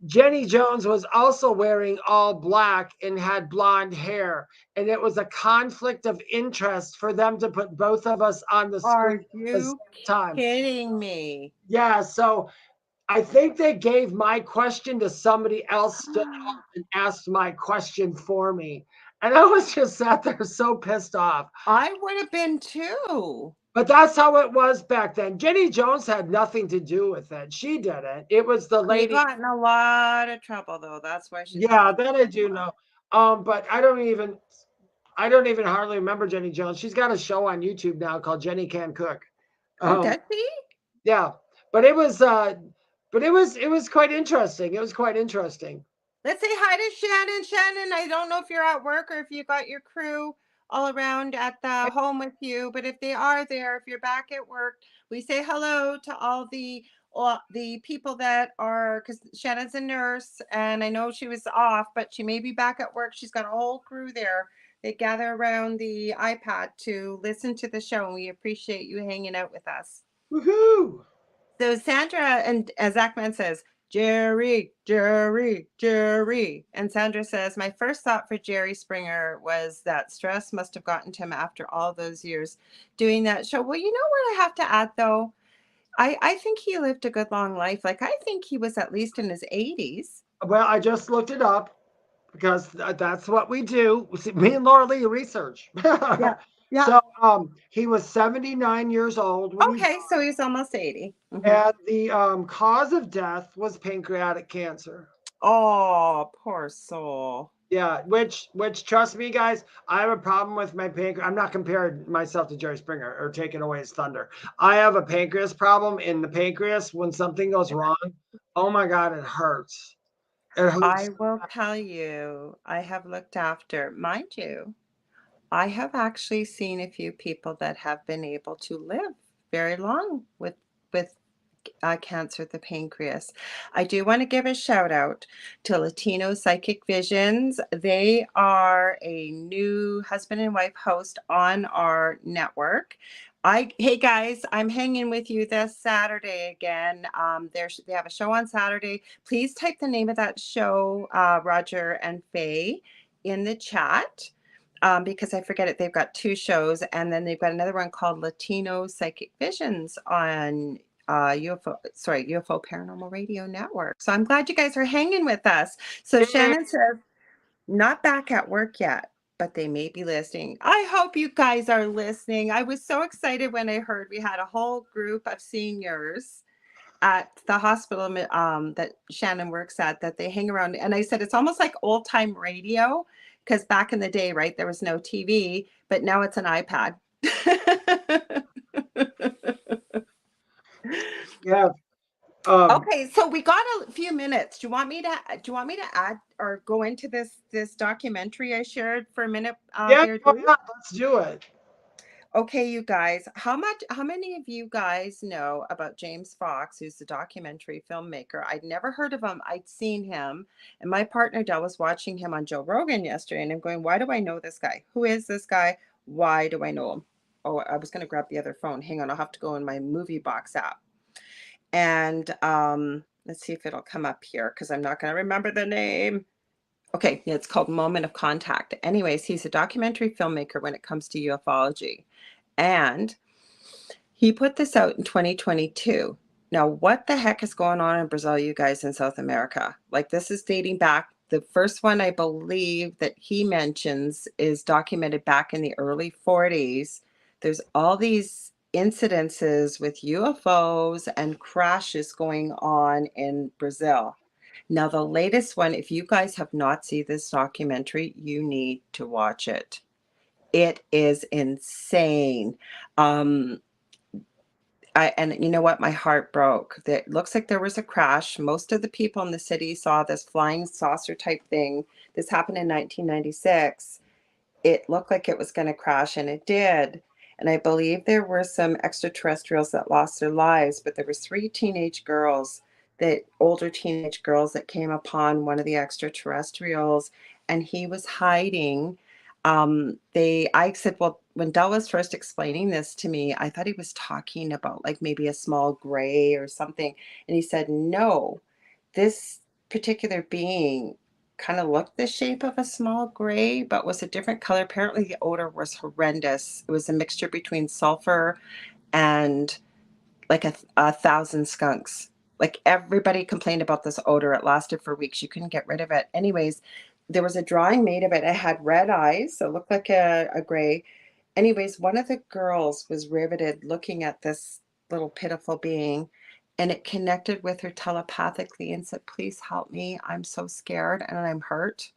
Jenny Jones was also wearing all black and had blonde hair. And it was a conflict of interest for them to put both of us on the screen at the same time. Kidding me? Yeah. So I think they gave my question to somebody else, stood up and asked my question for me. And I was just sat there so pissed off. I would have been too. But that's how it was back then. Jenny Jones had nothing to do with it. She didn't. It was the lady. She got in a lot of trouble though. That's why she. Yeah, that I do know. But I don't even hardly remember Jenny Jones. She's got a show on YouTube now called Jenny Can Cook. Does she? Yeah, but it was quite interesting. It was quite interesting. Let's say hi to Shannon. Shannon, I don't know if you're at work or if you got your crew all around at the home with you, but if they are there, if you're back at work, we say hello to all the people that are, because Shannon's a nurse and I know she was off, but she may be back at work. She's got a whole crew there. They gather around the iPad to listen to the show, and we appreciate you hanging out with us. Woohoo! So Sandra, and as Zachman says, Jerry, Jerry, Jerry. And Sandra says, my first thought for Jerry Springer was that stress must have gotten to him after all those years doing that show. Well, you know what I have to add, though? I think he lived a good long life. Like, I think he was at least in his 80s. Well, I just looked it up because that's what we do. Me and Lorilei research. Yeah. Yeah. So he was 79 years old when Okay, so he's almost 80. Mm-hmm. And the cause of death was pancreatic cancer. Oh, poor soul. Yeah, which trust me, guys, I have a problem with my pancreas. I'm not comparing myself to Jerry Springer or taking away his thunder. I have a pancreas problem in the pancreas. When something goes wrong, oh my God, it hurts. It hurts. I will tell you, I have looked after, mind you, I have actually seen a few people that have been able to live very long with cancer of the pancreas. I do want to give a shout out to Latino Psychic Visions. They are a new husband and wife host on our network. Hey guys, I'm hanging with you this Saturday again. They have a show on Saturday. Please type the name of that show, Roger and Faye, in the chat. Because I forget it. They've got 2 shows, and then they've got another one called Latino Psychic Visions on UFO Paranormal Radio Network. So I'm glad you guys are hanging with us. So Shannon says, not back at work yet, but they may be listening. I hope you guys are listening. I was so excited when I heard we had a whole group of seniors at the hospital that Shannon works at, that they hang around. And I said, it's almost like old time radio, because back in the day, right, there was no TV, but now it's an iPad. Yeah. Okay, so we got a few minutes. Do you want me to add or go into this documentary I shared for a minute? Yeah, let's do it. Okay, you guys, how many of you guys know about James Fox, who's the documentary filmmaker? I'd never heard of him. I'd seen him, and my partner Del was watching him on Joe Rogan yesterday, and I'm going, why do I know this guy? Who is this guy? Why do I know him? Oh, I was going to grab the other phone. Hang on, I'll have to go in my movie box app. And let's see if it'll come up here, because I'm not going to remember the name. Okay, yeah, it's called Moment of Contact. Anyways, he's a documentary filmmaker when it comes to ufology. And he put this out in 2022. Now, what the heck is going on in Brazil, you guys, in South America? Like, this is dating back. The first one I believe that he mentions is documented back in the early 40s. There's all these incidences with UFOs and crashes going on in Brazil. Now, the latest one, if you guys have not seen this documentary, you need to watch it. It is insane. And you know what? My heart broke. It looks like there was a crash. Most of the people in the city saw this flying saucer type thing. This happened in 1996. It looked like it was going to crash, and it did. And I believe there were some extraterrestrials that lost their lives, but there were 3 older teenage girls that came upon one of the extraterrestrials, and he was hiding. I said, well, when Del was first explaining this to me, I thought he was talking about like maybe a small gray or something. And he said, no, this particular being kind of looked the shape of a small gray, but was a different color. Apparently the odor was horrendous. It was a mixture between sulfur and like a 1,000 skunks. Like, everybody complained about this odor. It lasted for weeks. You couldn't get rid of it. Anyways, there was a drawing made of it. It had red eyes, so it looked like a gray. Anyways, one of the girls was riveted looking at this little pitiful being, and it connected with her telepathically and said, please help me. I'm so scared and I'm hurt.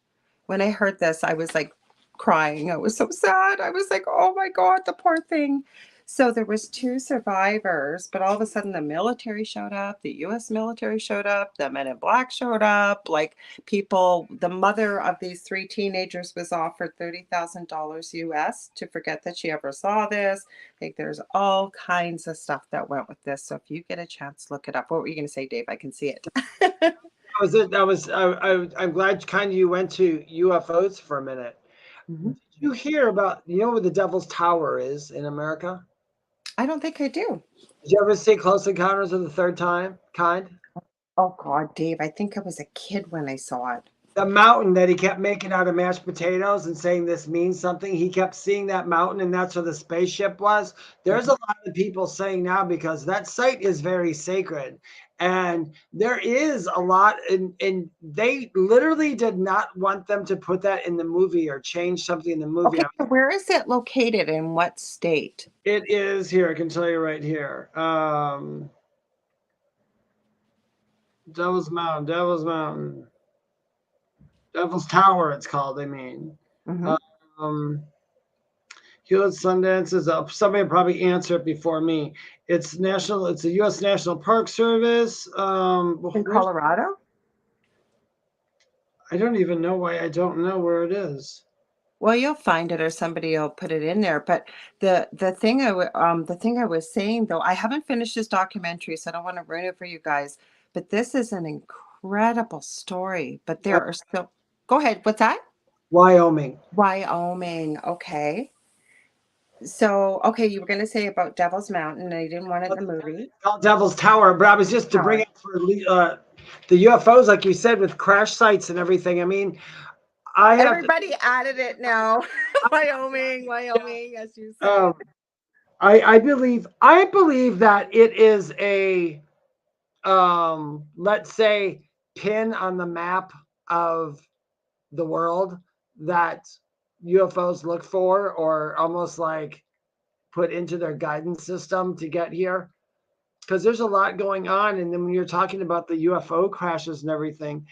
When I heard this, I was like crying. I was so sad. I was like, oh my God, the poor thing. So there was 2 survivors, but all of a sudden the military showed up, the US military showed up, the Men in Black showed up, like people, the mother of these 3 teenagers was offered $30,000 US to forget that she ever saw this. Like, there's all kinds of stuff that went with this. So if you get a chance, look it up. What were you going to say, Dave? I can see it. I'm glad kind of you went to UFOs for a minute, Did you hear about, you know where the Devil's Tower is in America? I don't think I do. Did you ever see Close Encounters of the Third Kind? Oh God, Dave, I think I was a kid when I saw it. The mountain that he kept making out of mashed potatoes and saying this means something. He kept seeing that mountain, and that's where the spaceship was. There's a lot of people saying now, because that site is very sacred, and there is a lot, and they literally did not want them to put that in the movie or change something in the movie. Okay, so where is it located? In what state? It is here. I can tell you right here. Devil's Mountain. Devil's Tower, it's called. I mean, Hewlett Sundance is up. Somebody will probably answer it before me. It's national. It's a U.S. National Park Service. In Colorado? I don't even know why I don't know where it is. Well, you'll find it, or somebody will put it in there. But the thing I was saying though, I haven't finished this documentary, so I don't want to ruin it for you guys. But this is an incredible story. But there are still. Go ahead. What's that? Wyoming. Okay. So, okay, you were going to say about Devil's Mountain, and you didn't want it in the movie. It's called Devil's Tower, but I was just to bring it for the UFOs, like you said, with crash sites and everything. I mean, Everybody added it now. Wyoming, as you said. I believe that it is a let's say pin on the map of the world that UFOs look for, or almost like put into their guidance system to get here, because there's a lot going on. And then when you're talking about the UFO crashes and everything,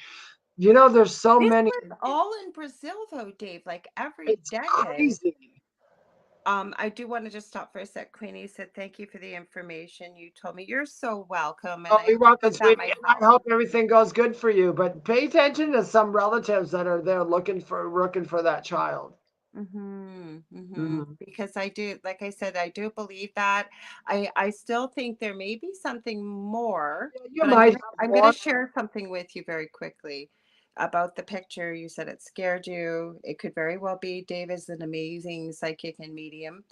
you know, there's so many. All in Brazil though, Dave, like every decade. Crazy. I do want to just stop for a sec. Queenie said, thank you for the information you told me. You're so welcome. And you're welcome, sweetie. I hope everything goes good for you, but pay attention to some relatives that are there looking for that child. Because I do, like I said, I do believe that. I still think there may be something more. Yeah, I'm going to share something with you very quickly about the picture. You said it scared you. It could very well be. Dave is an amazing psychic and medium,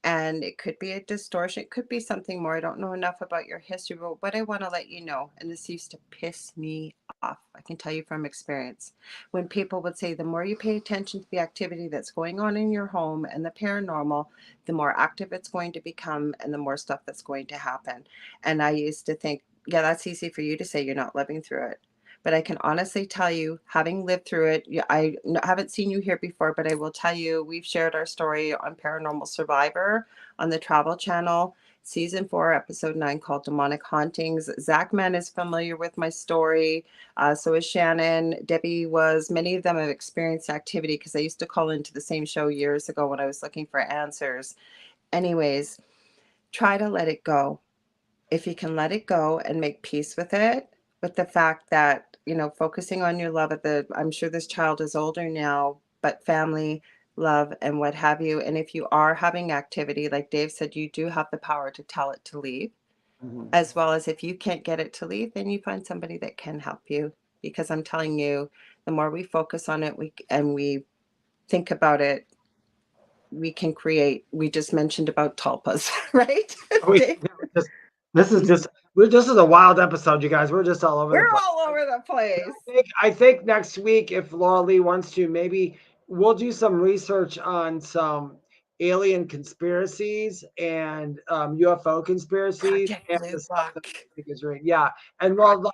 and it could be a distortion. It could be something more. I don't know enough about your history, but what I want to let you know, and this used to piss me off, I can tell you from experience, when people would say the more you pay attention to the activity that's going on in your home and the paranormal, the more active it's going to become and the more stuff that's going to happen. And I used to think, yeah, that's easy for you to say, you're not living through it. But I can honestly tell you, having lived through it, I haven't seen you here before, but I will tell you, we've shared our story on Paranormal Survivor on the Travel Channel, Season 4, Episode 9, called Demonic Hauntings. Zach Mann is familiar with my story. So is Shannon. Debbie was. Many of them have experienced activity because I used to call into the same show years ago when I was looking for answers. Anyways, try to let it go. If you can let it go and make peace with it, with the fact that, you know, focusing on your love I'm sure this child is older now, but family, love, and what have you. And if you are having activity, like Dave said, you do have the power to tell it to leave, as well as if you can't get it to leave, then you find somebody that can help you. Because I'm telling you, the more we focus on it, we think about it, we can create. We just mentioned about tulpas, right? This is a wild episode, you guys. We're just all over the place. We're all over the place. I think next week, if Lorilei wants to, maybe we'll do some research on some alien conspiracies and UFO conspiracies. And the stuff that I think is right. Yeah. And we'll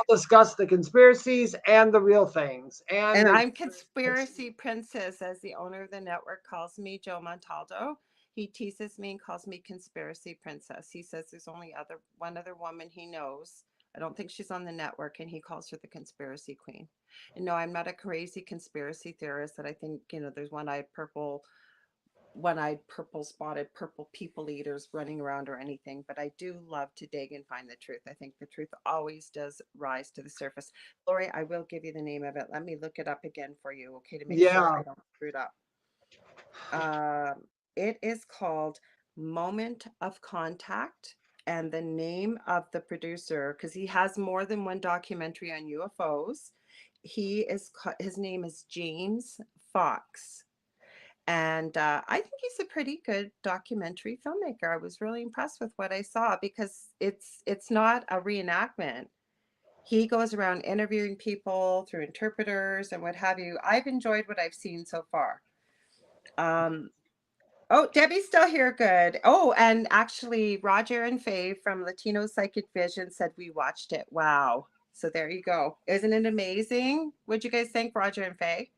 discuss the conspiracies and the real things. And I'm Conspiracy Princess, as the owner of the network calls me, Joe Montaldo. He teases me and calls me Conspiracy Princess. He says there's only one other woman he knows. I don't think she's on the network, and he calls her the Conspiracy Queen. And no, I'm not a crazy conspiracy theorist that I think, you know, there's one-eyed purple spotted purple people eaters running around or anything, but I do love to dig and find the truth. I think the truth always does rise to the surface. Lori, I will give you the name of it. Let me look it up again for you, okay, to make sure I don't screw it up. It is called Moment of Contact, and the name of the producer, because he has more than one documentary on UFOs, his name is James Fox. And I think he's a pretty good documentary filmmaker. I was really impressed with what I saw because it's not a reenactment. He goes around interviewing people through interpreters and what have you. I've enjoyed what I've seen so far. Oh, Debbie's still here. Good. Oh, and actually, Roger and Faye from Latino Psychic Vision said we watched it. Wow. So there you go. Isn't it amazing? What'd you guys think, Roger and Faye?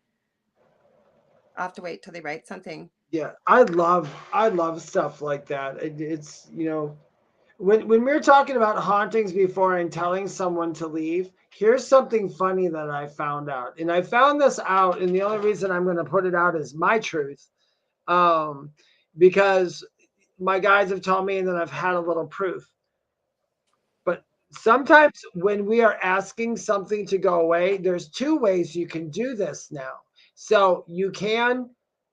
I'll have to wait till they write something. Yeah, I love stuff like that. It's, you know, when we're talking about hauntings before and telling someone to leave, here's something funny that I found out. And I found this out, and the only reason I'm going to put it out is my truth. Because my guys have told me, and then I've had a little proof. But sometimes when we are asking something to go away, there's two ways you can do this now. So you can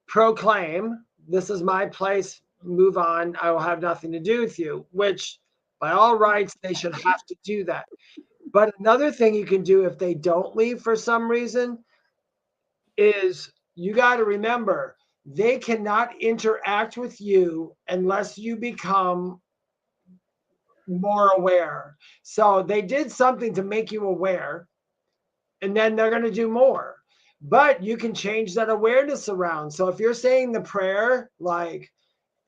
proclaim, this is my place, move on, I will have nothing to do with you, which by all rights, they should have to do that. But another thing you can do if they don't leave for some reason is you got to remember they cannot interact with you unless you become more aware. So they did something to make you aware, and then they're going to do more. But you can change that awareness around. So if you're saying the prayer, like,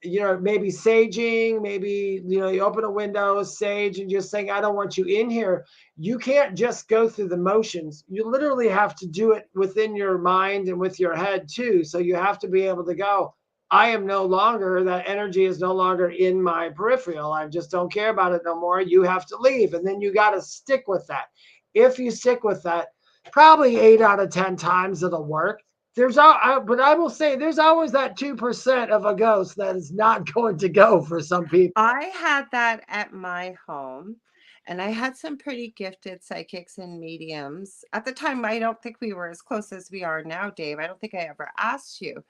you know, maybe saging, maybe, you know, you open a window, sage, and just saying, I don't want you in here. You can't just go through the motions. You literally have to do it within your mind and with your head too. So you have to be able to go, I am no longer, that energy is no longer in my peripheral. I just don't care about it no more. You have to leave. And then you got to stick with that. If you stick with that, probably 8 out of 10 times it'll work. But I will say there's always that 2% of a ghost that is not going to go for some people. I had that at my home, and I had some pretty gifted psychics and mediums. At the time, I don't think we were as close as we are now, Dave. I don't think I ever asked you.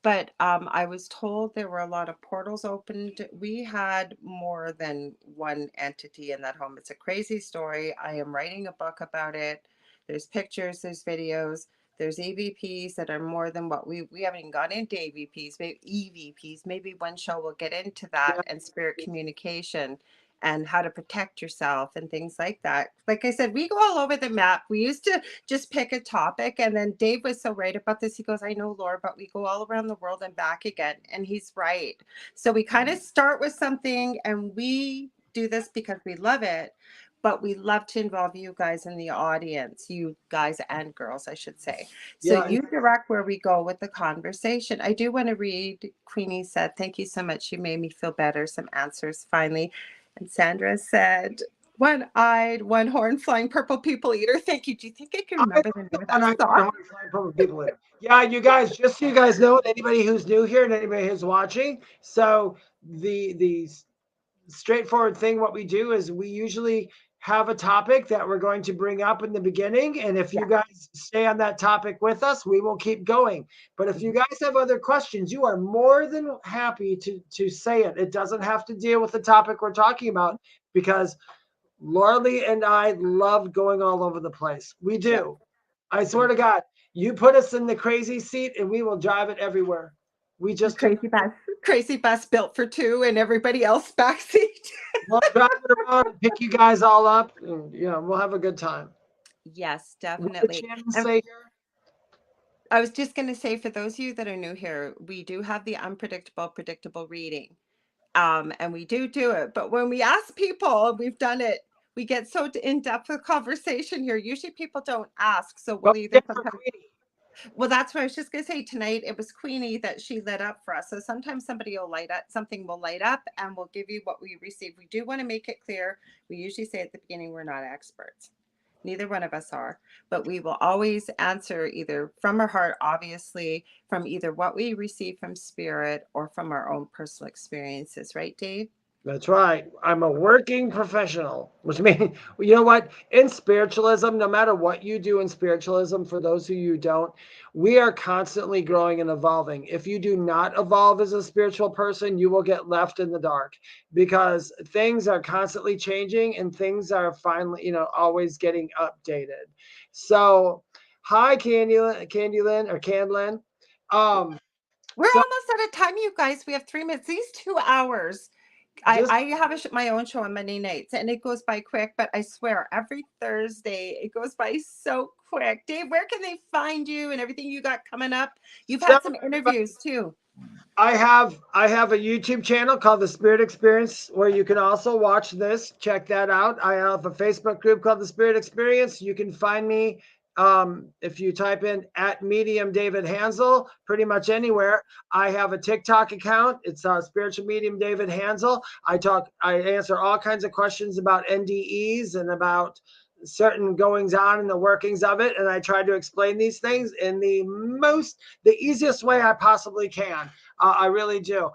But I was told there were a lot of portals opened. We had more than one entity in that home. It's a crazy story. I am writing a book about it. There's pictures, there's videos. There's EVPs that are more than what we haven't even got into EVPs, maybe EVPs. Maybe one show will get into that, Yeah. and spirit communication and how to protect yourself and things like that. Like I said, we go all over the map. We used to just pick a topic, and then Dave was so right about this. He goes, I know, Laura, but we go all around the world and back again. And he's right. So we kind of start with something, and we do this because we love it. But we love to involve you guys in the audience, you guys and girls, I should say. So Yeah. you direct where we go with the conversation. I do want to read, Queenie said, thank you so much. You made me feel better. Some answers finally. And Sandra said, one-eyed, one-horn, flying purple people eater. Thank you. Do you think I can remember the name of that song? Yeah, you guys, just so you guys know, anybody who's new here and anybody who's watching. So the straightforward thing, what we do is we usually have a topic that we're going to bring up in the beginning, and if you guys stay on that topic with us, we will keep going. But if you guys have other questions, you are more than happy to say it. It doesn't have to deal with the topic we're talking about, because Lorilei and I love going all over the place. We do. I swear to God, you put us in the crazy seat and we will drive it everywhere. We just crazy bus built for two and everybody else backseat. We'll drive it around and pick you guys all up, and we'll have a good time. Yes, definitely. I was just going to say, for those of you that are new here, we do have the unpredictable, predictable reading. And we do it. But when we ask people, we've done it, we get so in-depth with conversation here. Usually people don't ask. So we'll either well, that's what I was just going to say. Tonight, it was Queenie that she lit up for us. So sometimes something will light up and we'll give you what we receive. We do want to make it clear. We usually say at the beginning, we're not experts. Neither one of us are, but we will always answer either from our heart, obviously, from either what we receive from spirit or from our own personal experiences. Right, Dave? That's right. I'm a working professional, which means, you know what? In spiritualism, no matter what you do in spiritualism, for those who you don't, we are constantly growing and evolving. If you do not evolve as a spiritual person, you will get left in the dark, because things are constantly changing and things are finally, always getting updated. So, hi, Candylin. We're So almost out of time, you guys. We have 3 minutes. These 2 hours. I have my own show on Monday nights, and it goes by quick, but I swear every Thursday it goes by so quick. Dave, where can they find you and everything you got coming up? You've had some interviews too. I have a YouTube channel called The Spirit Experience where you can also watch this. Check that out. I have a Facebook group called The Spirit Experience. You can find me if you type in @medium David Hanzel, pretty much anywhere. I have a TikTok account. It's Spiritual Medium David Hanzel. I answer all kinds of questions about NDEs and about certain goings on and the workings of it, and I try to explain these things in the easiest way I possibly can. I really do.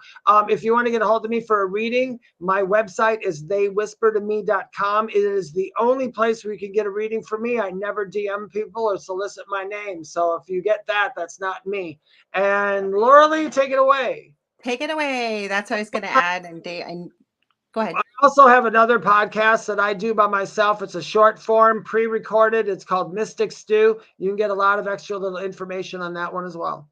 If you want to get a hold of me for a reading, my website is theywhispertome.com. It is the only place where you can get a reading from me. I never DM people or solicit my name. So if you get that, that's not me. And Lorilei, take it away. Take it away. That's what I was going to add. And go ahead. I also have another podcast that I do by myself. It's a short form, pre-recorded. It's called Mystic Stew. You can get a lot of extra little information on that one as well.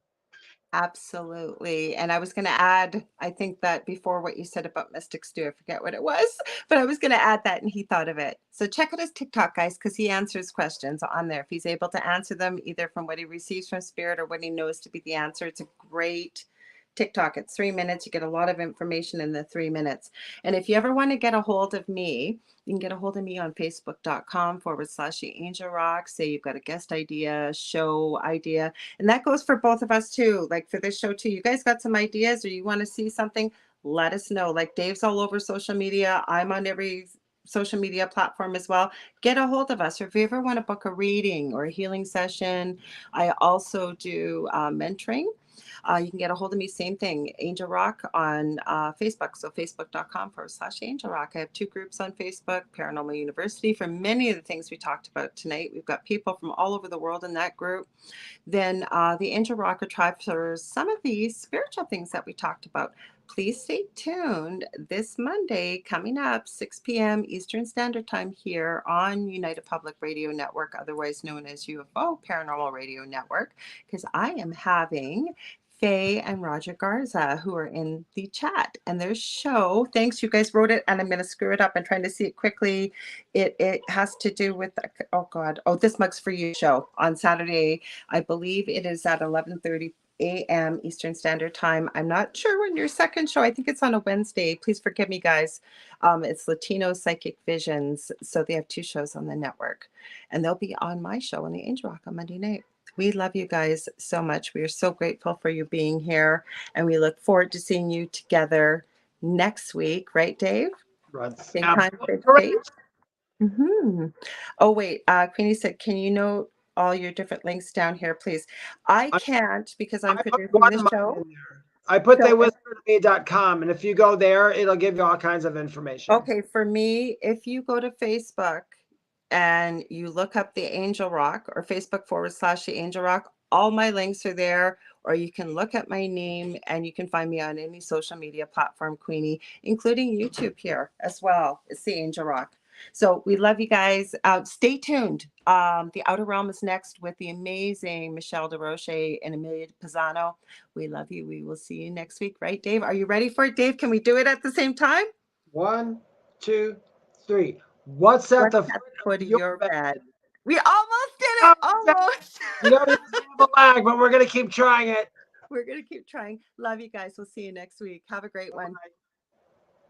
Absolutely. And I was going to add, I think that before what you said about Mystic Stew, I forget what it was, but I was going to add that and he thought of it. So check out his TikTok, guys, because he answers questions on there. If he's able to answer them either from what he receives from spirit or what he knows to be the answer, it's a great TikTok. It's 3 minutes. You get a lot of information in the 3 minutes. And if you ever want to get a hold of me, you can get a hold of me on facebook.com/Angel Rock. Say you've got a guest idea, show idea. And that goes for both of us too. Like for this show too, you guys got some ideas or you want to see something, let us know. Like Dave's all over social media. I'm on every social media platform as well. Get a hold of us. Or if you ever want to book a reading or a healing session, I also do mentoring. You can get a hold of me, same thing, Angel Rock on Facebook. So facebook.com/Angel Rock. I have 2 groups on Facebook, Paranormal University, for many of the things we talked about tonight. We've got people from all over the world in that group. Then the Angel Rocker Tribe for some of these spiritual things that we talked about. Please stay tuned this Monday coming up, 6 p.m. Eastern Standard Time here on United Public Radio Network, otherwise known as UFO Paranormal Radio Network, because I am having Faye and Roger Garza, who are in the chat, and their show, thanks, you guys wrote it, and I'm going to screw it up. I'm trying to see it quickly. It has to do with, This Mug's For You show on Saturday. I believe it is at 11:30 a.m. Eastern Standard Time. I'm not sure when your second show, I think it's on a Wednesday. Please forgive me, guys. It's Latino Psychic Visions. So they have 2 shows on the network, and they'll be on my show on the Angel Rock on Monday night. We love you guys so much. We are so grateful for you being here, and we look forward to seeing you together next week. Right, Dave? Same time, same place. Oh, wait. Queenie said, can you note all your different links down here, please? I can't because I'm producing the show. I put theywhispertome.com, and if you go there, it'll give you all kinds of information. Okay, for me, if you go to Facebook and you look up the Angel Rock or Facebook/the Angel Rock, all my links are there, or you can look at my name and you can find me on any social media platform, Queenie, including YouTube here as well. It's the Angel Rock. So we love you guys. Stay tuned. The Outer Realm is next with the amazing Michelle DeRoche and Amelia Pisano. We love you. We will see you next week, right, Dave? Are you ready for it, Dave? Can we do it at the same time? 1, 2, 3. What's at the foot of your bed? We almost did it. Almost. You know, there's a lag, but we're going to keep trying it. We're going to keep trying. Love you guys. We'll see you next week. Have a great one. Bye.